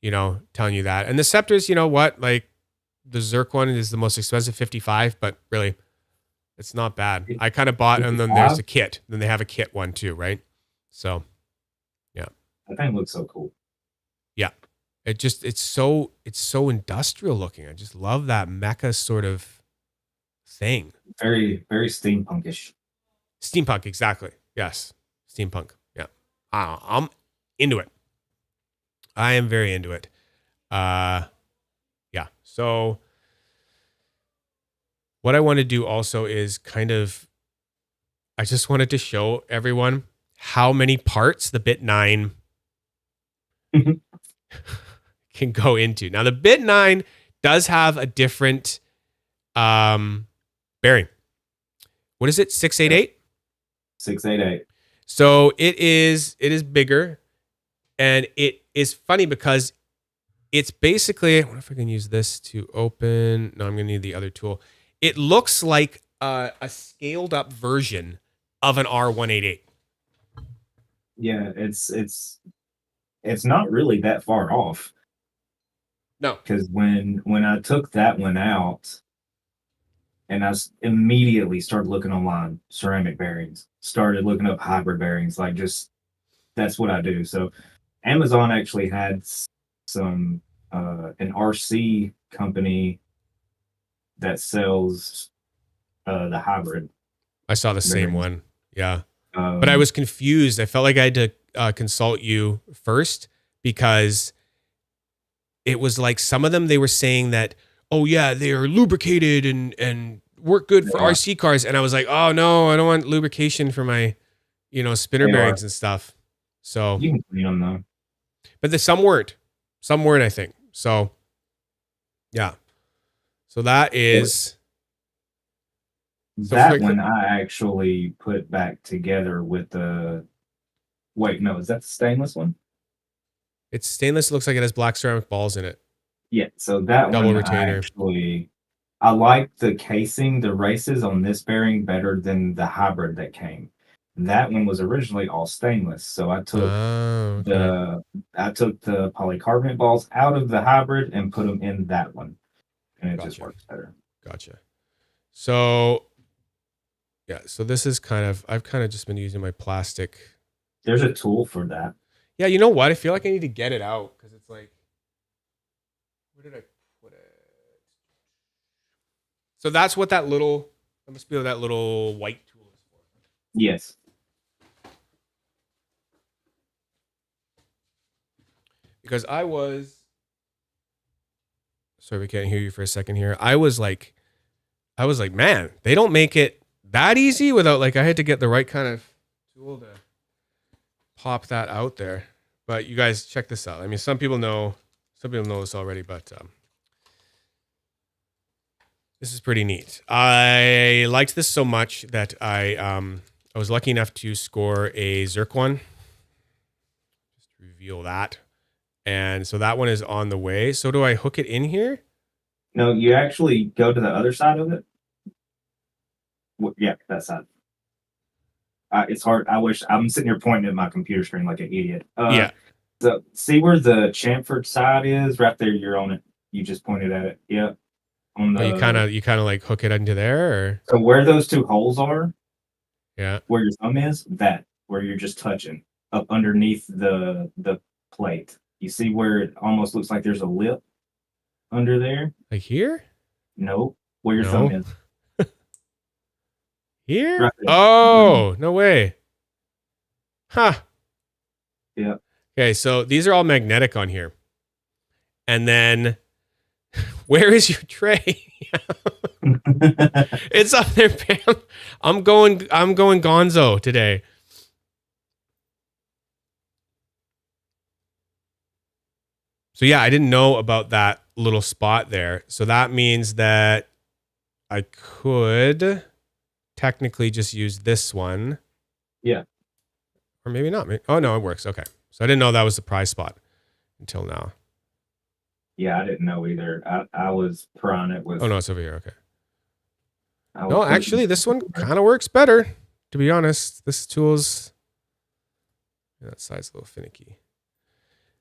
you know, telling you that. And the scepters, you know what? Like the Zerk one is the most expensive, 55, but really it's not bad. I kind of bought, and then there's a kit. Then they have a kit one too, right? So, yeah. That thing looks so cool. Yeah. It's so industrial looking. I just love that mecha sort of thing. Very, very steampunkish. Steampunk, exactly. Yes. Steampunk. Yeah. I'm into it. I am very into it. Yeah. So what I want to do also is I just wanted to show everyone how many parts the Bit 9 can go into. Now the Bit 9 does have a different bearing. What is it? 688? 688. So it is bigger, and it is funny because it's basically, I wonder if I can use this to open. No, I'm going to need the other tool. It looks like a scaled up version of an R188. Yeah, it's not really that far off. No. Because when I took that one out, and immediately started looking online, ceramic bearings, started looking up hybrid bearings, like just that's what I do. So Amazon actually had some an RC company that sells the hybrid. I saw the same bearings. one. Yeah. But I was confused. I felt like I had to consult you first because it was like some of them, they were saying that, oh yeah, they are lubricated and work good for RC cars. And I was like, oh no, I don't want lubrication for my, spinner bearings and stuff. So you can clean them though. But some weren't, I think. So yeah. So that is that one I actually put back together with wait, no, is that the stainless one? It's stainless. It looks like it has black ceramic balls in it. Yeah, so that Double one retainer. I like the casing, the races on this bearing better than the hybrid that came. That one was originally all stainless, so I took the polycarbonate balls out of the hybrid and put them in that one, and it just works better. Gotcha. So yeah, so this is I've kind of just been using my plastic. There's a tool for that. Yeah, you know what? I feel like I need to get it out because it's like, where did I put it? So that must be what that little white tool is for. Yes. Because sorry, we can't hear you for a second here. I was like, man, they don't make it that easy without I had to get the right kind of tool to pop that out there. But you guys check this out. I mean, some people know this already, but this is pretty neat. I liked this so much that I was lucky enough to score a Zerk one. Just reveal that. And so that one is on the way. So do I hook it in here? No, you actually go to the other side of it. Yeah, that side. It's hard. I wish I'm sitting here pointing at my computer screen like an idiot. Yeah. So see where the chamfered side is? Right there, you're on it. You just pointed at it. Yep. On Oh, you kind of like hook it into there, or so where those two holes are, yeah. where your thumb is, that where you're just touching up underneath the plate. You see where it almost looks like there's a lip under there? Like here? No, where your No. thumb is. Here? Right there. Oh, no way. Huh. Yeah. Okay, so these are all magnetic on here. And then where is your tray? It's up there, Pam. I'm going gonzo today. So yeah, I didn't know about that little spot there. So that means that I could technically just use this one. Yeah. Or maybe not. Oh no, it works. Okay. So I didn't know that was the prize spot until now. Yeah, I didn't know either. I was prying it with. Oh no, it's over here. Okay. I was No, putting- actually, this one kind of works better. To be honest, this tool's that side's a little finicky.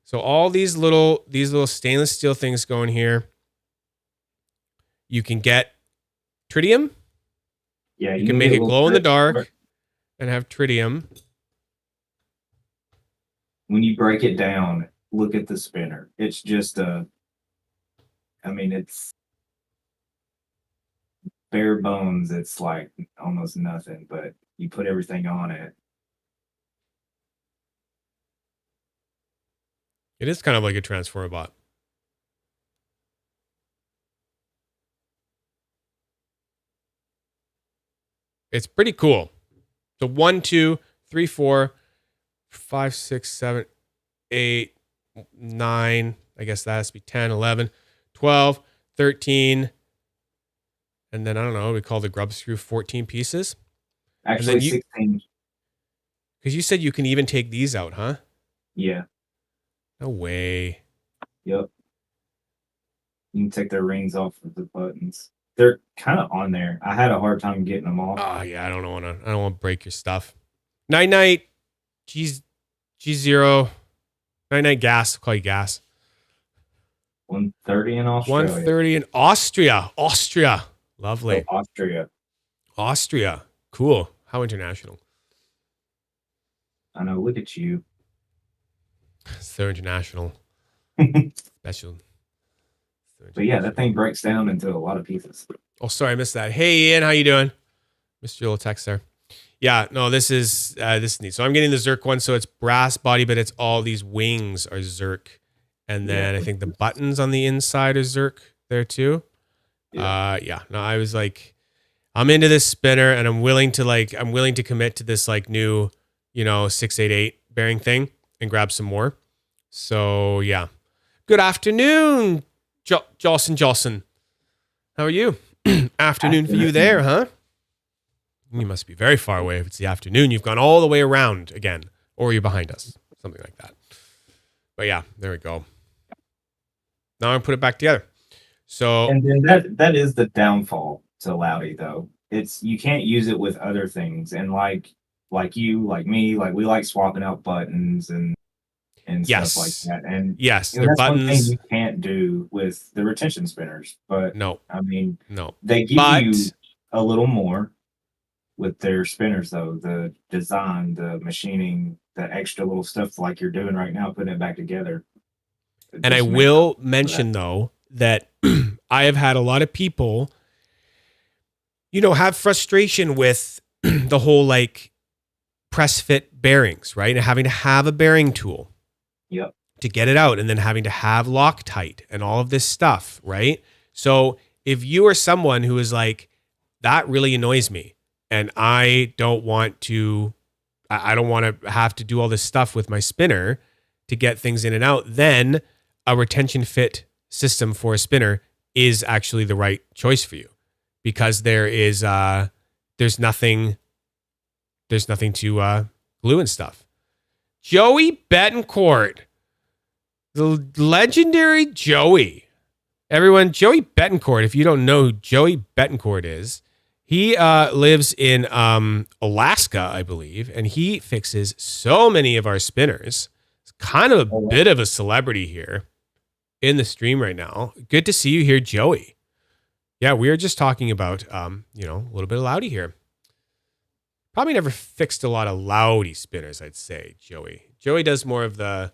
So all these little stainless steel things go in here. You can get tritium. Yeah, You can make it glow in the dark and have tritium. When you break it down, look at the spinner. It's just it's bare bones. It's like almost nothing, but you put everything on it. It is kind of like a transformer bot. It's pretty cool. So 1, 2, 3, 4, 5, 6, 7, 8, 9. I guess that has to be 10, 11, 12, 13. And then I don't know, we call the grub screw 14 pieces. Actually, 16. Because you said you can even take these out, huh? Yeah. No way. Yep. You can take their rings off of the buttons. They're kind of on there. I had a hard time getting them off. Oh yeah, I don't want to break your stuff. Night, G0. Night gas. I'll call you gas. 130 in Australia. 130 in Austria. Lovely. Oh, Austria. Cool. How international. I know. Look at you. So international. Special. But yeah, that thing breaks down into a lot of pieces. Oh, sorry, I missed that. Hey, Ian, how you doing? Missed your little text there. Yeah, no, this is neat. So I'm getting the Zerk one, so it's brass body, but it's all these wings are Zerk, and then I think the buttons on the inside are Zerk there too. Yeah. No, I was like, I'm into this spinner, and I'm willing to commit to this like new, 688 bearing thing and grab some more. So yeah. Good afternoon, Jolson. How are you? Afternoon for you there, huh? You must be very far away if it's the afternoon. You've gone all the way around again, or you're behind us, something like that. But yeah, there we go. Now I'm gonna put it back together. So, and then that is the downfall to Lautie, though. It's you can't use it with other things, and like you, like me, like we like swapping out buttons and stuff like that. And yes, the buttons one thing you can't do with the retention spinners. But no, they give you a little more with their spinners, though. The design, the machining, the extra little stuff like you're doing right now, putting it back together. And I will mention though that I have had a lot of people, have frustration with the whole like press fit bearings, right? And having to have a bearing tool. Yep. To get it out, and then having to have Loctite and all of this stuff, right? So if you are someone who is like, that really annoys me, and I don't want to have to do all this stuff with my spinner to get things in and out, then a retention fit system for a spinner is actually the right choice for you, because there's nothing to glue and stuff. Joey Betancourt, the legendary Joey. Everyone, Joey Betancourt, if you don't know who Joey Betancourt is, he lives in Alaska, I believe, and he fixes so many of our spinners. It's kind of a bit of a celebrity here in the stream right now. Good to see you here, Joey. Yeah, we are just talking about, a little bit of Lautie here. Probably never fixed a lot of Lautie spinners, I'd say, Joey. Joey does more of the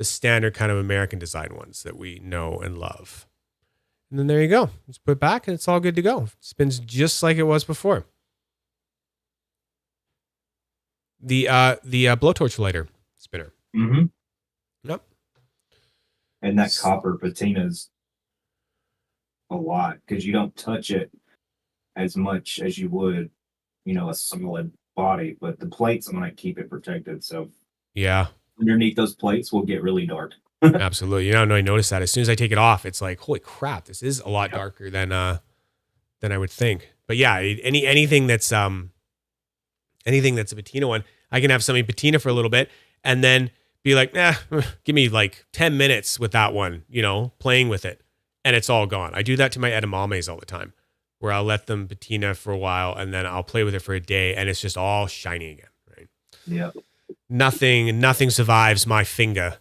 standard kind of American design ones that we know and love. And then there you go. Just put it back and it's all good to go. It spins just like it was before. The blowtorch lighter spinner. Mm-hmm. Yep. And that copper patina's a lot because you don't touch it as much as you would, a solid body. But the plates, I'm gonna keep it protected. So yeah, underneath those plates will get really dark. Absolutely. I noticed that as soon as I take it off, it's like, holy crap, this is a lot darker than I would think. But yeah, anything that's a patina one, I can have something patina for a little bit and then be like, give me like 10 minutes with that one, playing with it, and it's all gone. I do that to my edamames all the time, where I'll let them patina for a while and then I'll play with it for a day and it's just all shiny again, right? Yeah. Nothing survives my finger.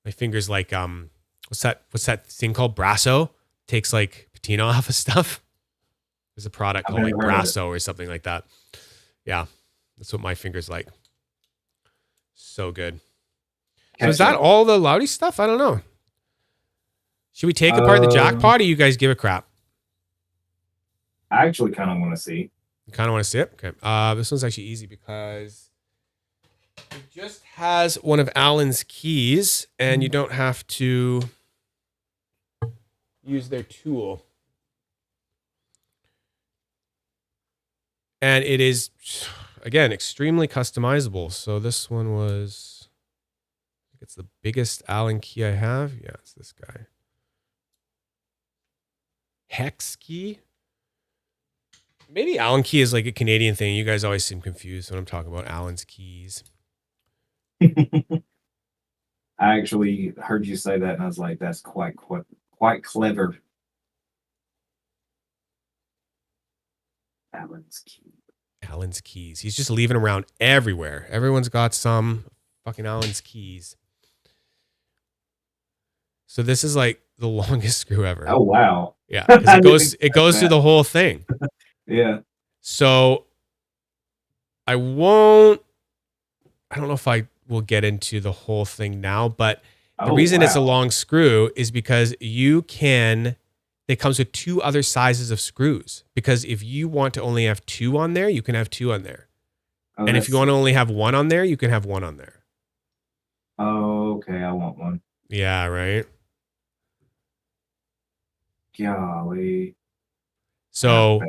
My finger's like, what's that thing called? Brasso? Takes like patina off of stuff. There's a product called like Brasso or something like that. Yeah, that's what my finger's like. So good. So is that all the Lautie stuff? I don't know. Should we take apart the jackpot or you guys give a crap? I actually kind of want to see. You kind of want to see it? Okay. This one's actually easy because it just has one of Alan's keys and you don't have to use their tool. And it is, again, extremely customizable. So this one was, I think it's the biggest Allen key I have. Yeah, it's this guy. Hex key. Maybe Allen key is like a Canadian thing. You guys always seem confused when I'm talking about Allen's keys. I actually heard you say that and I was like, that's quite clever. Allen's keys. He's just leaving around everywhere. Everyone's got some fucking Allen's keys. So this is like the longest screw ever. Oh wow. Yeah, because it goes through the whole thing. Yeah. So I don't know if I will get into the whole thing now, but the reason it's a long screw is because it comes with two other sizes of screws. Because if you want to only have two on there, you can have two on there. Oh, and if you want to only have one on there, you can have one on there. Oh, okay. I want one. Yeah, right. Golly. So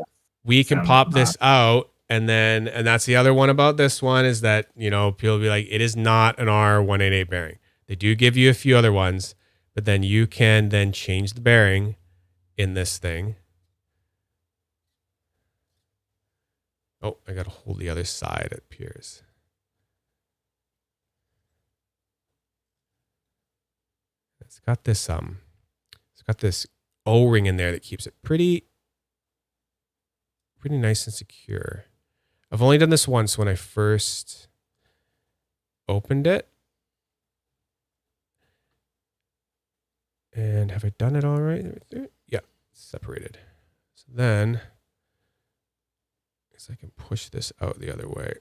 we can pop this out. And that's the other one about this one is that, people will be like, it is not an R188 bearing. They do give you a few other ones, but then you can then change the bearing in this thing. Oh, I got to hold the other side, it appears. It's got this O-ring in there that keeps it pretty nice and secure. I've only done this once when I first opened it. And have I done it all right? Yeah, separated. So then, I guess I can push this out the other way.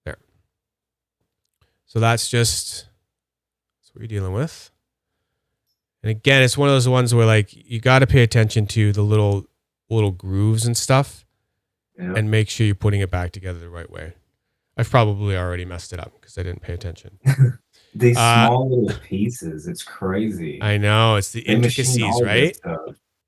There. So that's what you're dealing with. And again, it's one of those ones where like you got to pay attention to the little grooves and stuff, and make sure you're putting it back together the right way. I've probably already messed it up because I didn't pay attention. These small little pieces, it's crazy. I know, it's the intricacies, right?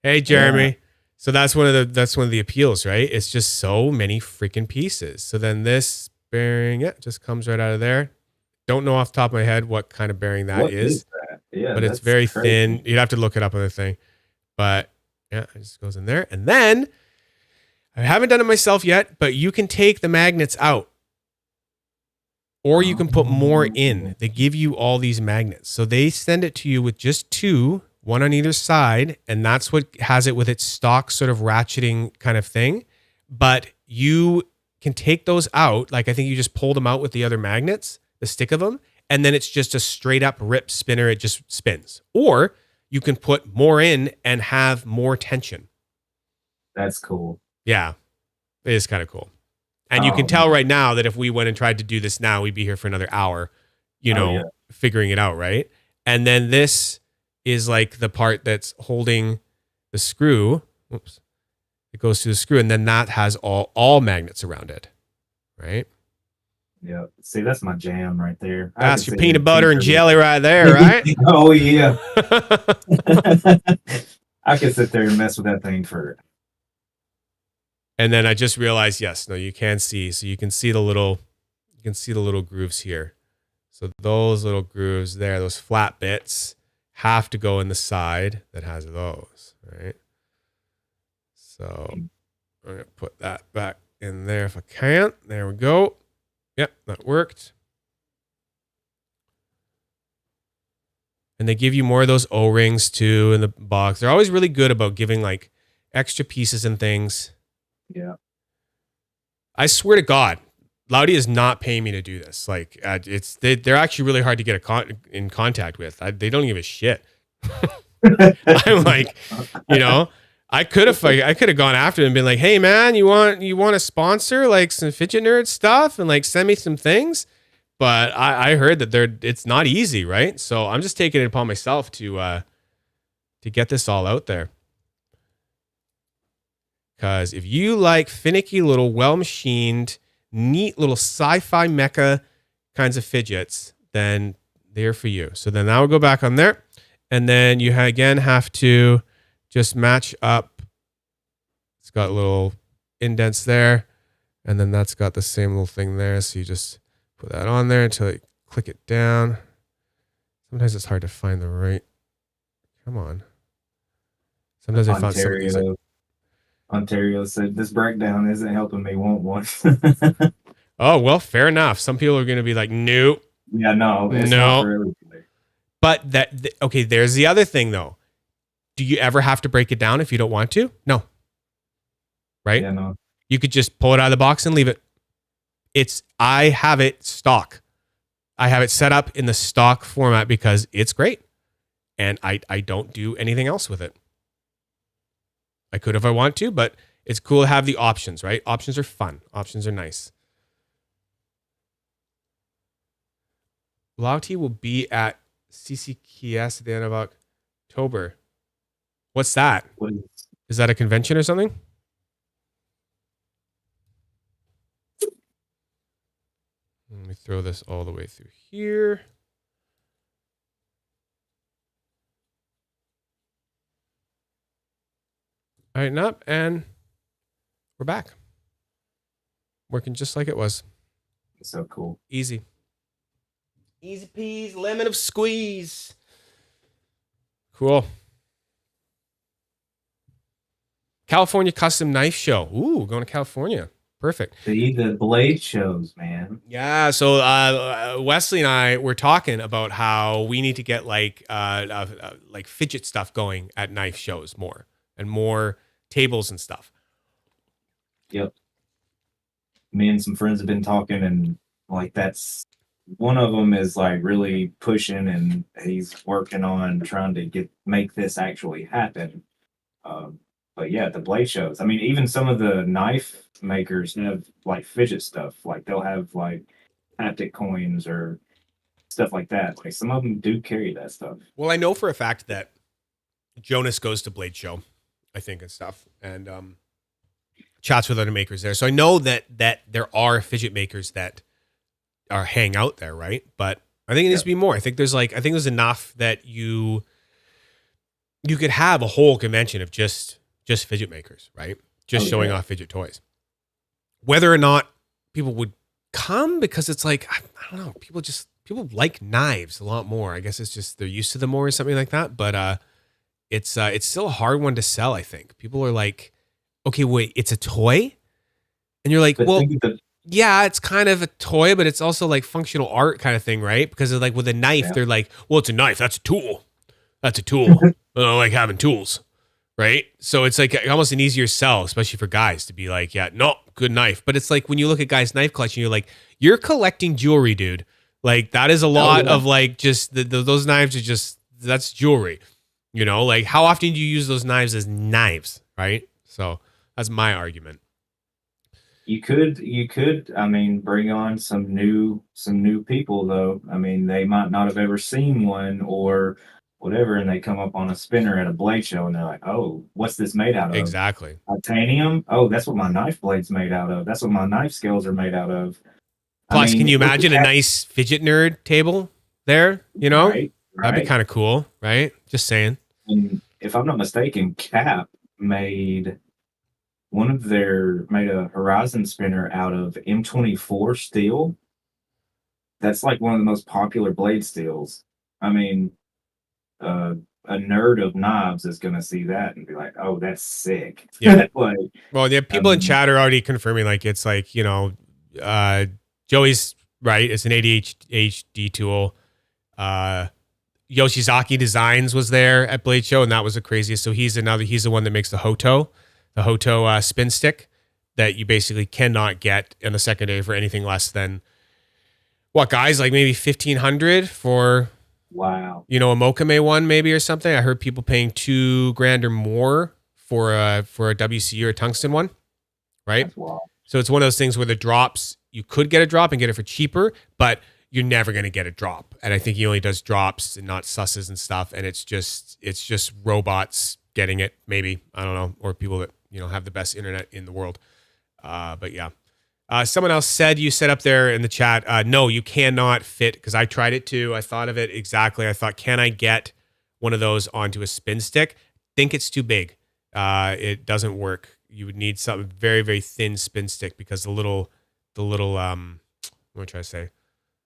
Hey, Jeremy. Yeah. So that's one of the appeals, right? It's just so many freaking pieces. So then this bearing, just comes right out of there. Don't know off the top of my head what kind of bearing that is. Yeah, but it's very thin. You'd have to look it up on the thing. But yeah, it just goes in there. And then I haven't done it myself yet, but you can take the magnets out. Or you can put more in. They give you all these magnets. So they send it to you with just two, one on either side. And that's what has it with its stock sort of ratcheting kind of thing. But you can take those out. Like I think you just pull them out with the other magnets, the stick of them, and then it's just a straight up rip spinner. It just spins. Or you can put more in and have more tension. That's cool. Yeah, it is kind of cool. And you can tell right now that if we went and tried to do this now, we'd be here for another hour, figuring it out, right? And then this is like the part that's holding the screw. Oops. It goes through the screw, and then that has all magnets around it, right? Yeah. See, that's my jam right there. That's your peanut butter and jelly right there, right? Oh, yeah. I could sit there and mess with that thing for. And then I just realized, yes, no, you can see. So you can see the little grooves here. So those little grooves there, those flat bits, have to go in the side that has those, right? So I'm going to put that back in there if I can. There we go. Yep, that worked. And they give you more of those O-rings too in the box. They're always really good about giving like extra pieces and things. Yeah. I swear to God, Lautie is not paying me to do this. Like they're actually really hard to get in contact with. They don't give a shit. I'm like, I could have gone after them and been like, hey man, you want to sponsor like some Fidget Nerd stuff and like send me some things. But I heard that it's not easy, right? So I'm just taking it upon myself to get this all out there. Because if you like finicky little well-machined, neat little sci-fi mecha kinds of fidgets, then they're for you. So then now we'll go back on there. And then you again have to just match up. It's got little indents there. And then that's got the same little thing there. So you just put that on there until you click it down. Sometimes it's hard to find the right. Come on. Sometimes I found something. Ontario said, this breakdown isn't helping me want one. Oh, well, fair enough. Some people are going to be like, nope. Yeah, no. It's not for everybody. But okay, there's the other thing, though. Do you ever have to break it down if you don't want to? No. Right? Yeah, no. You could just pull it out of the box and leave it. I have it stock. I have it set up in the stock format because it's great. And I don't do anything else with it. I could if I want to, but it's cool to have the options, right? Options are fun. Options are nice. Lautie will be at CCKS at the end of October. What's that? Is that a convention or something? Let me throw this all the way through here. Tighten up, and we're back. Working just like it was. So cool. Easy. Easy peas, lemon of squeeze. Cool. California Custom Knife Show. Ooh, going to California. Perfect. See the blade shows, man. Yeah. So Wesley and I were talking about how we need to get like fidget stuff going at knife shows more and more tables and stuff. Yep. Me and some friends have been talking, and like that's one of them is like really pushing, and he's working on trying to make this actually happen. But yeah, the blade shows. I mean, even some of the knife makers have like fidget stuff. Like they'll have like haptic coins or stuff like that. Like some of them do carry that stuff. Well, I know for a fact that Jonas goes to Blade Show, I think, and stuff, and chats with other makers there. So I know that there are fidget makers that are hang out there, right? But I think it needs to be more. I think there's enough that you could have a whole convention of just fidget makers, right? Just showing off fidget toys. Whether or not people would come, because it's like, I don't know, people like knives a lot more. I guess it's just they're used to them more or something like that. But it's still a hard one to sell, I think. People are like, okay, wait, it's a toy? And you're like, well, yeah, it's kind of a toy, but it's also like functional art kind of thing, right? Because like with a knife, they're like, well, it's a knife. That's a tool. That's a tool. I don't like having tools, right? So it's like almost an easier sell, especially for guys to be like, yeah, no, good knife. But it's like when you look at guys' knife collection, you're like, you're collecting jewelry, dude. Like that is a lot of like just those knives are just, that's jewelry, you know, like how often do you use those knives as knives, right? So that's my argument. You could, I mean, bring on some new people though. I mean, they might not have ever seen one or whatever, and they come up on a spinner at a blade show and they're like, "Oh, what's this made out of? Exactly. Titanium? Oh, that's what my knife blade's made out of. That's what my knife scales are made out of." I Plus, can mean, you look imagine a at nice fidget nerd table there? You know, right, that'd be right. kind of cool, right? Just saying. And if I'm not mistaken, Cap made made a Horizon spinner out of M24 steel. That's like one of the most popular blade steels. I mean, a nerd of knobs is gonna see that and be like, "Oh, that's sick." Yeah. Like, Well, yeah, I people in mean, chat are already confirming like it's like, you know, Joey's right. It's an ADHD tool. Yoshizaki Designs was there at Blade Show, and that was the craziest. So he's the one that makes the Hoto spin stick that you basically cannot get in the secondary for anything less than what, guys, like maybe 1,500 for, wow. you know, a Mokame one maybe or something. I heard people paying $2,000 or more for a WC or a tungsten one, right? That's wild. So it's one of those things where the drops, you could get a drop and get it for cheaper, but you're never going to get a drop. And I think he only does drops and not susses and stuff. And it's just robots getting it, maybe, I don't know, or people that, you know, have the best internet in the world. But yeah. Someone else said, you said up there in the chat, no, you cannot fit, because I tried it too. I thought of it exactly. I thought, can I get one of those onto a spin stick? Think it's too big. It doesn't work. You would need something very, very thin spin stick, because the little what am I trying to say?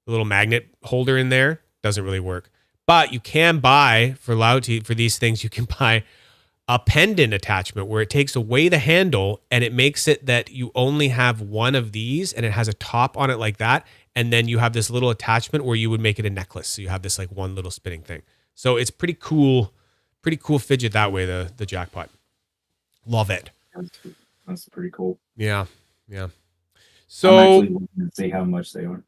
The little magnet holder in there doesn't really work. But you can buy for Lautie, for these things, you can buy a pendant attachment where it takes away the handle and it makes it that you only have one of these, and it has a top on it like that. And then you have this little attachment where you would make it a necklace. So you have this like one little spinning thing. So it's pretty cool fidget that way, the Jackpot. Love it. That's pretty cool. Yeah. Yeah. I'm So actually looking to see how much they are.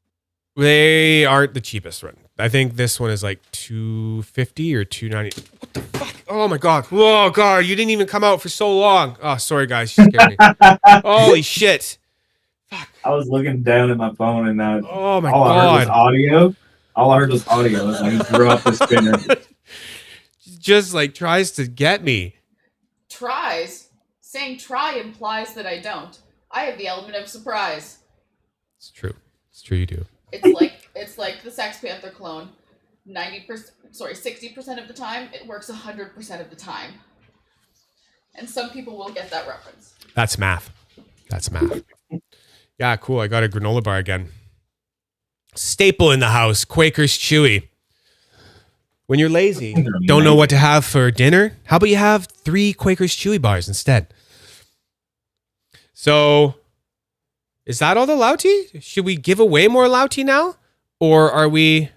they aren't the cheapest one. I think this one is like $250 or $290. What the fuck? Oh my god! Oh god! You didn't even come out for so long. Oh, sorry guys, you scared me. Holy shit! Fuck! I was looking down at my phone and Oh my all I heard was god! audio. All I heard was audio. It's like he threw up the spinner. Just like tries to get me. Tries? Saying try implies that I don't. I have the element of surprise. It's true. It's true. You do. It's like the Sex Panther clone. 60% of the time, it works 100% of the time. And some people will get that reference. That's math. That's math. Yeah, cool. I got a granola bar again. Staple in the house. Quaker's Chewy. When you're lazy, don't know what to have for dinner, how about you have 3 Quaker's Chewy bars instead? So, is that all the Lautie? Should we give away more Lautie now? Or are we...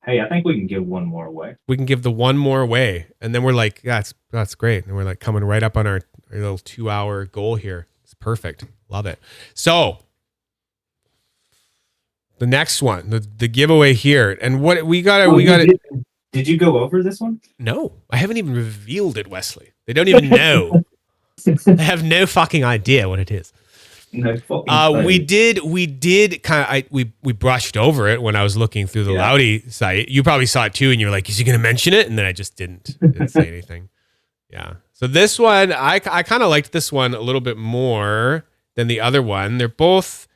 Hey, I think we can give one more away. We can give the one more away. And then we're like, yeah, that's great. And we're like coming right up on our little 2-hour goal here. It's perfect. Love it. So, the next one, the giveaway here. And what we got to... Did you go over this one? No, I haven't even revealed it, Wesley. They don't even know. They have no fucking idea what it is. No fucking we did kind of we brushed over it when I was looking through the Lautie site. You probably saw it too, and you were like, "Is he going to mention it?" And then I just didn't say anything. Yeah. So this one, I kind of liked this one a little bit more than the other one. They're both.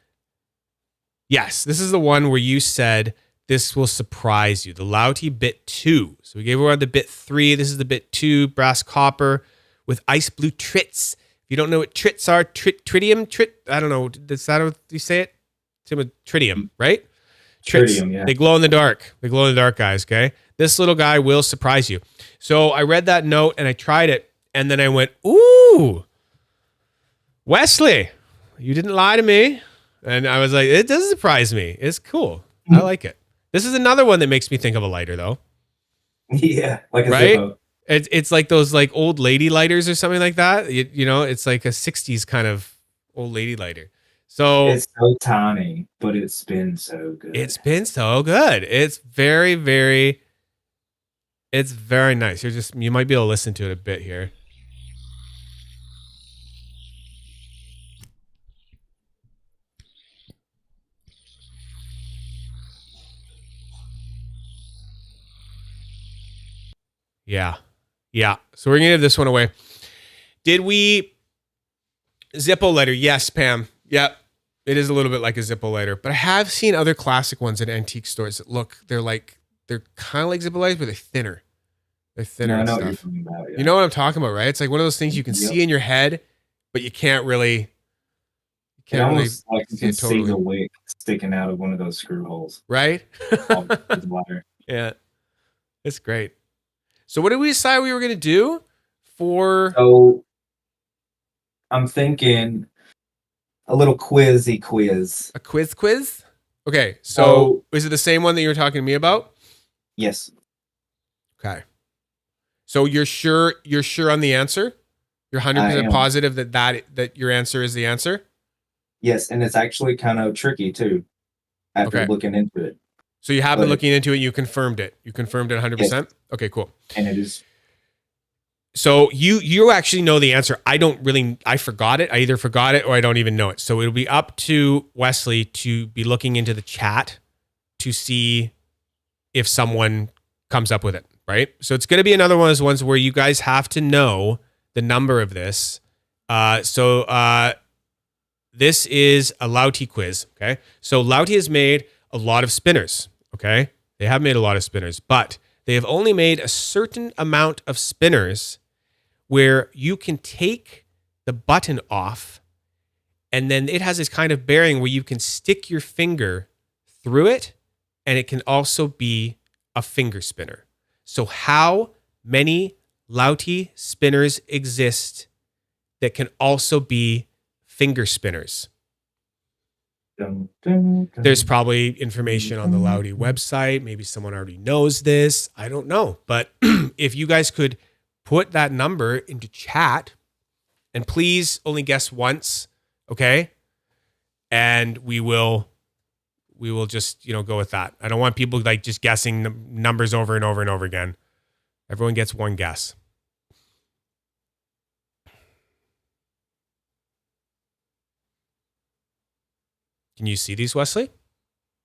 Yes, this is the one where you said this will surprise you. The Lautie Bit 2. So we gave away the Bit 3. This is the Bit 2, brass copper with ice blue trits. If you don't know what trits are, tritium, I don't know. Is that how you say it? Tritium, right? Trits. Tritium, yeah. They glow in the dark. They glow in the dark, guys, okay? This little guy will surprise you. So I read that note and I tried it. And then I went, ooh, Wesley, you didn't lie to me. And I was like, it does surprise me. It's cool. I like it. This is another one that makes me think of a lighter, though. Yeah, like a right? Zippo. It's like those like old lady lighters or something like that. You know, it's like a 60s kind of old lady lighter. So It's so tiny, but it's been so good. it's been so good. It's very, very, it's very nice. You might be able to listen to it a bit here. Yeah. Yeah. So we're going to give this one away. Did we Zippo lighter? Yes, Pam. Yep. It is a little bit like a Zippo lighter, but I have seen other classic ones at antique stores that they're kind of like Zippo lighters, but they're thinner. They're thinner I and know what you're stuff. talking about. Yeah. You know what I'm talking about, right? It's like one of those things you can Yep. see in your head, but you can't really. It almost like you can see the wick sticking out of one of those screw holes. Right? Yeah. It's great. So what did we decide we were going to do for? So I'm thinking a little quizzy quiz. A quiz? Okay. So is it the same one that you were talking to me about? Yes. Okay. So you're sure on the answer? You're 100% positive that your answer is the answer? Yes, and it's actually kind of tricky too after looking into it. So you have been looking into it, you confirmed it. You confirmed it 100%? Yes. Okay, cool. And it is. So you actually know the answer. I forgot it. I either forgot it or I don't even know it. So it'll be up to Wesley to be looking into the chat to see if someone comes up with it, right? So it's going to be another one of those ones where you guys have to know the number of this. This is a Lautie quiz, okay? So Lautie has made a lot of spinners, okay? They have made a lot of spinners, but they have only made a certain amount of spinners where you can take the button off and then it has this kind of bearing where you can stick your finger through it and it can also be a finger spinner. So how many Lautie spinners exist that can also be finger spinners? There's probably information on the Lautie website. Maybe someone already knows this. I don't know. But if you guys could put that number into chat, and please only guess once, okay? And we will just, go with that. I don't want people like just guessing numbers over and over and over again. Everyone gets one guess. Can you see these, Wesley?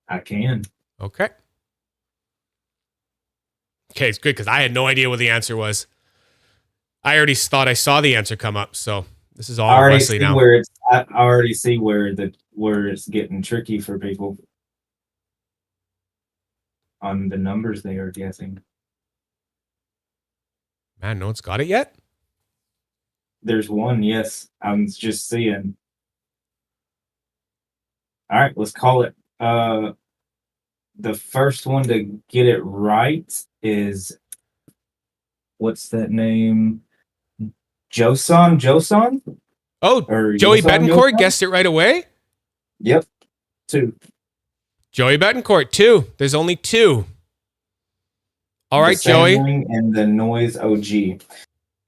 I can. Okay. Okay, it's good because I had no idea what the answer was. I already thought I saw the answer come up, so this is all Wesley now. I already see where it's getting tricky for people on the numbers they are guessing. Man, no one's got it yet? There's one, yes. I'm just seeing. All right, let's call it. The first one to get it right is, what's that name? Joson? Oh, or Joey Yosan Betancourt Yosan? guessed it right away? Yep, 2. Joey Betancourt, 2. There's only 2. All right, Joey. And the Noise OG.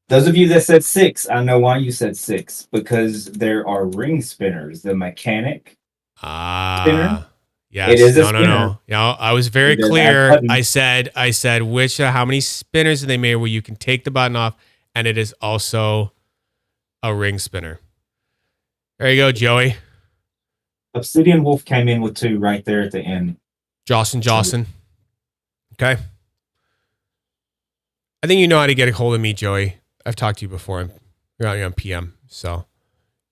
Those of you that said 6, I know why you said 6. Because there are ring spinners. The mechanic spinner. Yes. It is a no. spinner. Yeah, I was very clear. I said how many spinners do they made where you can take the button off, and it is also a ring spinner. There you go, Joey. Obsidian Wolf came in with 2 right there at the end. Jocelyn. Okay. I think you know how to get a hold of me, Joey. I've talked to you before. You're on PM, so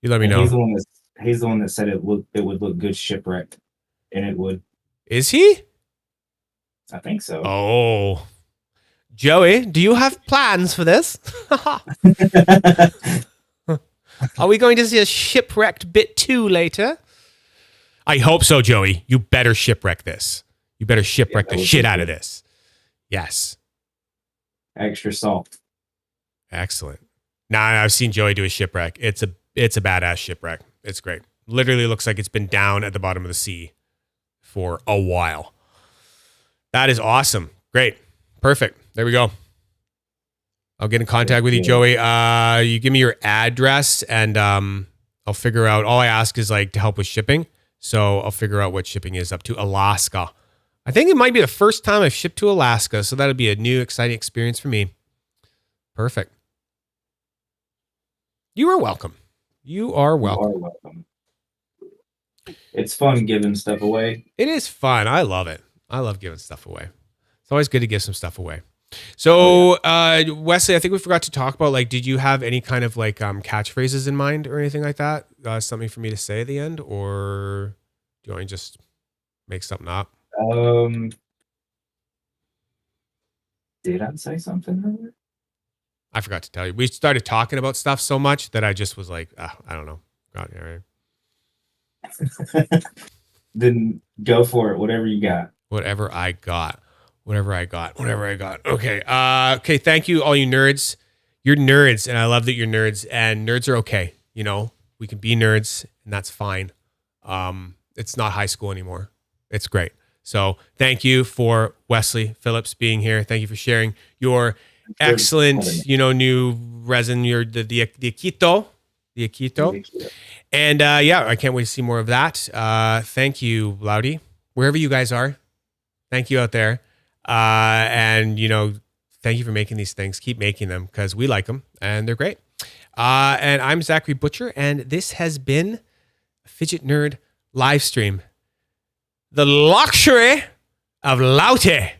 you let me know. He's the one that said it would look good shipwrecked, and it would. Is he? I think so. Oh, Joey, do you have plans for this? Are we going to see a shipwrecked bit 2 later? I hope so, Joey. You better shipwreck this. You better shipwreck the shit out of this. Yes. Extra salt. Excellent. Nah, I've seen Joey do a shipwreck. It's a badass shipwreck. It's great. Literally looks like it's been down at the bottom of the sea for a while. That is awesome. Great. Perfect. There we go. I'll get in contact with you, Joey. You give me your address and I'll figure out. All I ask is like to help with shipping. So I'll figure out what shipping is up to Alaska. I think it might be the first time I've shipped to Alaska. So that'll be a new, exciting experience for me. Perfect. You are welcome. You are welcome. It's fun giving stuff away. It is fun. I love it. I love giving stuff away. It's always good to give some stuff away. So, Wesley, I think we forgot to talk about, like, did you have any kind of like catchphrases in mind or anything like that? Something for me to say at the end, or do you want to just make something up? Did I say something earlier? I forgot to tell you. We started talking about stuff so much that I just was like, I don't know. God, yeah, right. Then go for it. Whatever you got. Whatever I got. Okay. Okay. Thank you, all you nerds. You're nerds, and I love that you're nerds. And nerds are okay. You know, we can be nerds, and that's fine. It's not high school anymore. It's great. So thank you for Wesley Phillips being here. Thank you for sharing your excellent, new resin. Your the Akito. And I can't wait to see more of that. Thank you, Lautie, wherever you guys are. Thank you out there. And thank you for making these things. Keep making them because we like them and they're great. And I'm Zachary Butcher, and this has been a Fidget Nerd live stream. The Luxery of Lautie.